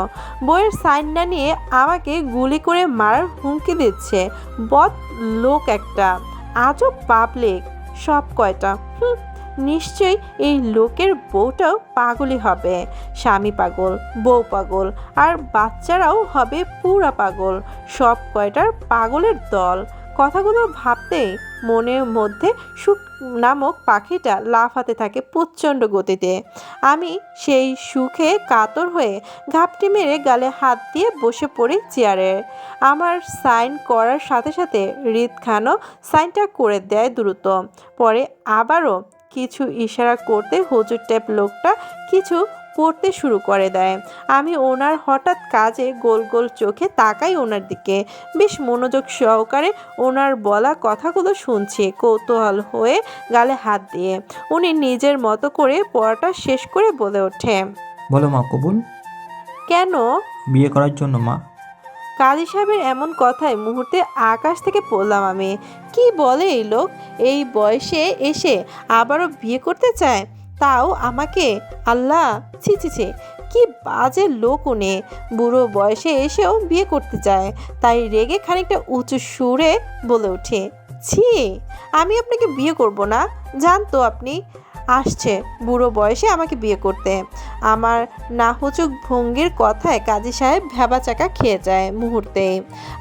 S1: বউয়ের সাইন না নিয়ে আমাকে গুলি করে মারার হুমকি দিচ্ছে। বদ লোক একটা, আজও পাবলিক সব কয়টা। নিশ্চয়ই এই লোকের বউটাও পাগলই হবে। স্বামী পাগল, বউ পাগল, আর বাচ্চারাও হবে পুরা পাগল। সব কয়টার পাগলের দল। কথাগুলো ভাবতেই মনের মধ্যে সুখ নামক পাখিটা লাফাতে থাকে প্রচণ্ড গতিতে। আমি সেই সুখে কাতর হয়ে ঘাপটি মেরে গালে হাত দিয়ে বসে পড়ি চেয়ারে। আমার সাইন করার সাথে সাথে হৃদ খানও সাইনটা করে দেয় দ্রুত। পরে আবারও কিছু ইশারা করতে হুজুর টাইপ লোকটা কিছু পড়তে শুরু করে দেয়। আমি ওনার হঠাৎ কাজে গোল গোল চোখে তাকাই ওনার দিকে। বেশ মনোযোগ সহকারে ওনার বলা কথাগুলো শুনছি কৌতূহল হয়ে গালে হাত দিয়ে। উনি নিজের মতো করে পড়াটা শেষ করে বলে ওঠে,
S3: বলো মা, কবুল?
S1: কেন?
S3: বিয়ে করার জন্য মা।
S1: কাজী সাহেবের এমন কথায় মুহূর্তে আকাশ থেকে পড়লাম আমি। কি বলে এই লোক? এই বয়সে এসে আবারও বিয়ে করতে চায়, তাও আমাকে! আল্লাহ, ছি ছি ছি, কি বাজে লোক উনি। বুড়ো বয়সে এসেও বিয়ে করতে চায়। তাই রেগে খানিকটা উঁচু সুরে বলে ওঠে, ছি, আমি আপনাকে বিয়ে করব না। জানতো আপনি আসছে বুড়ো বয়সে আমাকে বিয়ে করতে। আমার নাহুচুক ভঙ্গির কথায় কাজী সাহেব ভ্যাবাচাকা খেয়ে যায় মুহূর্তেই।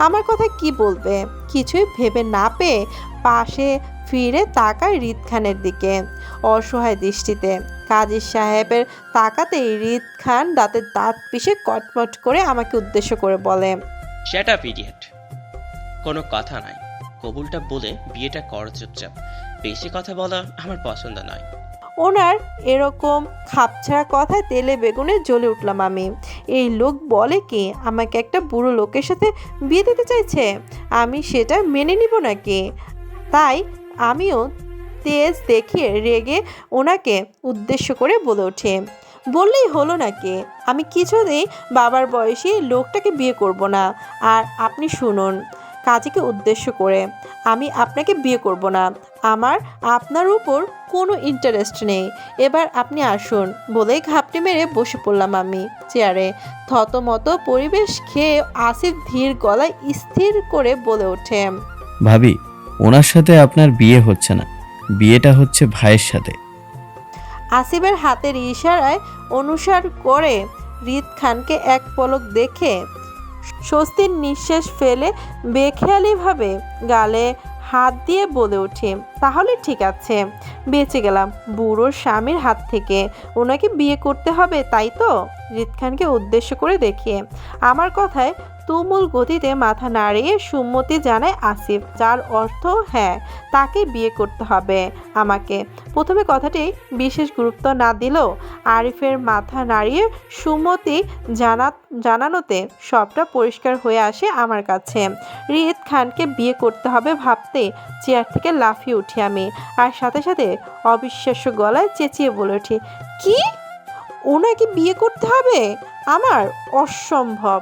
S1: আমার কথা কি বলবে কিছুই ভেবে না পেয়ে পাশে ফিরে তাকায় হৃদ খানের দিকে অসহায় দৃষ্টিতে। কাজী সাহেবের তাকাতেই হৃদ খান দাঁতের দাঁত পিষে কটমট করে আমাকে উদ্দেশ্য করে বলে,
S2: শ্যাট আপ ইডিয়েট, কোনো কথা নাই, কবুলটা বলে বিয়েটা কর চুপচাপ। বেশি কথা বলা আমার পছন্দ নয়।
S1: ওনার এরকম খাপছাড়া কথায় তেলে বেগুনে জ্বলে উঠলাম আমি। এই লোক বলে কি আমাকে একটা বুড়ো লোকের সাথে বিয়ে দিতে চাইছে? আমি সেটা মেনে নিব নাকি? তাই আমিও তেজ দেখিয়ে রেগে ওনাকে উদ্দেশ্য করে বলে ওঠে, বললেই হলো নাকি? আমি কিছুতেই বাবার বয়সী লোকটাকে বিয়ে করব না। আর আপনি শুনুন, কাজীকে উদ্দেশ্য করে, আমি আপনাকে বিয়ে করব না। আমার আপনার উপর কোনো ইন্টারেস্ট নেই। এবার আপনি আসুন। বলেই ঘাপটি মেরে বসে পড়লাম আমি চেয়ারে। থতমত পরিবেশ খেয়ে আসিফ ধীর গলায় স্থির করে বলে ওঠে,
S4: ভাবি, ওনার সাথে আপনার বিয়ে হচ্ছে না, বিয়েটা হচ্ছে ভাইয়ের সাথে।
S1: আসিফের হাতের ইশারায় অনুসার করে হৃদ খানকে এক পলক দেখে স্বস্তির নিঃশ্বাস ফেলে বেখেয়ালিভাবে গালে হাত দিয়ে বলে ওঠে, তাহলে ঠিক আছে, বেঁচে গেলাম বুড়োর স্বামীর হাত থেকে। ওনাকে বিয়ে করতে হবে, তাই তো? হৃদ খানকে উদ্দেশ্য করে দেখিয়ে আমার কথায় তুমুল গতিতে মাথা নাড়িয়ে সম্মতি জানায় আসিফ, যার অর্থ হ্যাঁ, তাকে বিয়ে করতে হবে আমাকে। প্রথমে কথাটি বিশেষ গুরুত্ব না দিলেও আরিফের মাথা নাড়িয়ে সম্মতি জানানোতে সবটা পরিষ্কার হয়ে আসে আমার কাছে। হৃদ খানকে বিয়ে করতে হবে ভাবতে চেয়ার থেকে লাফিয়ে উঠি আমি, আর সাথে সাথে অবিশ্বাস্য গলায় চেঁচিয়ে বলে উঠি, কি? ওনাকে বিয়ে করতে হবে আমার? অসম্ভব।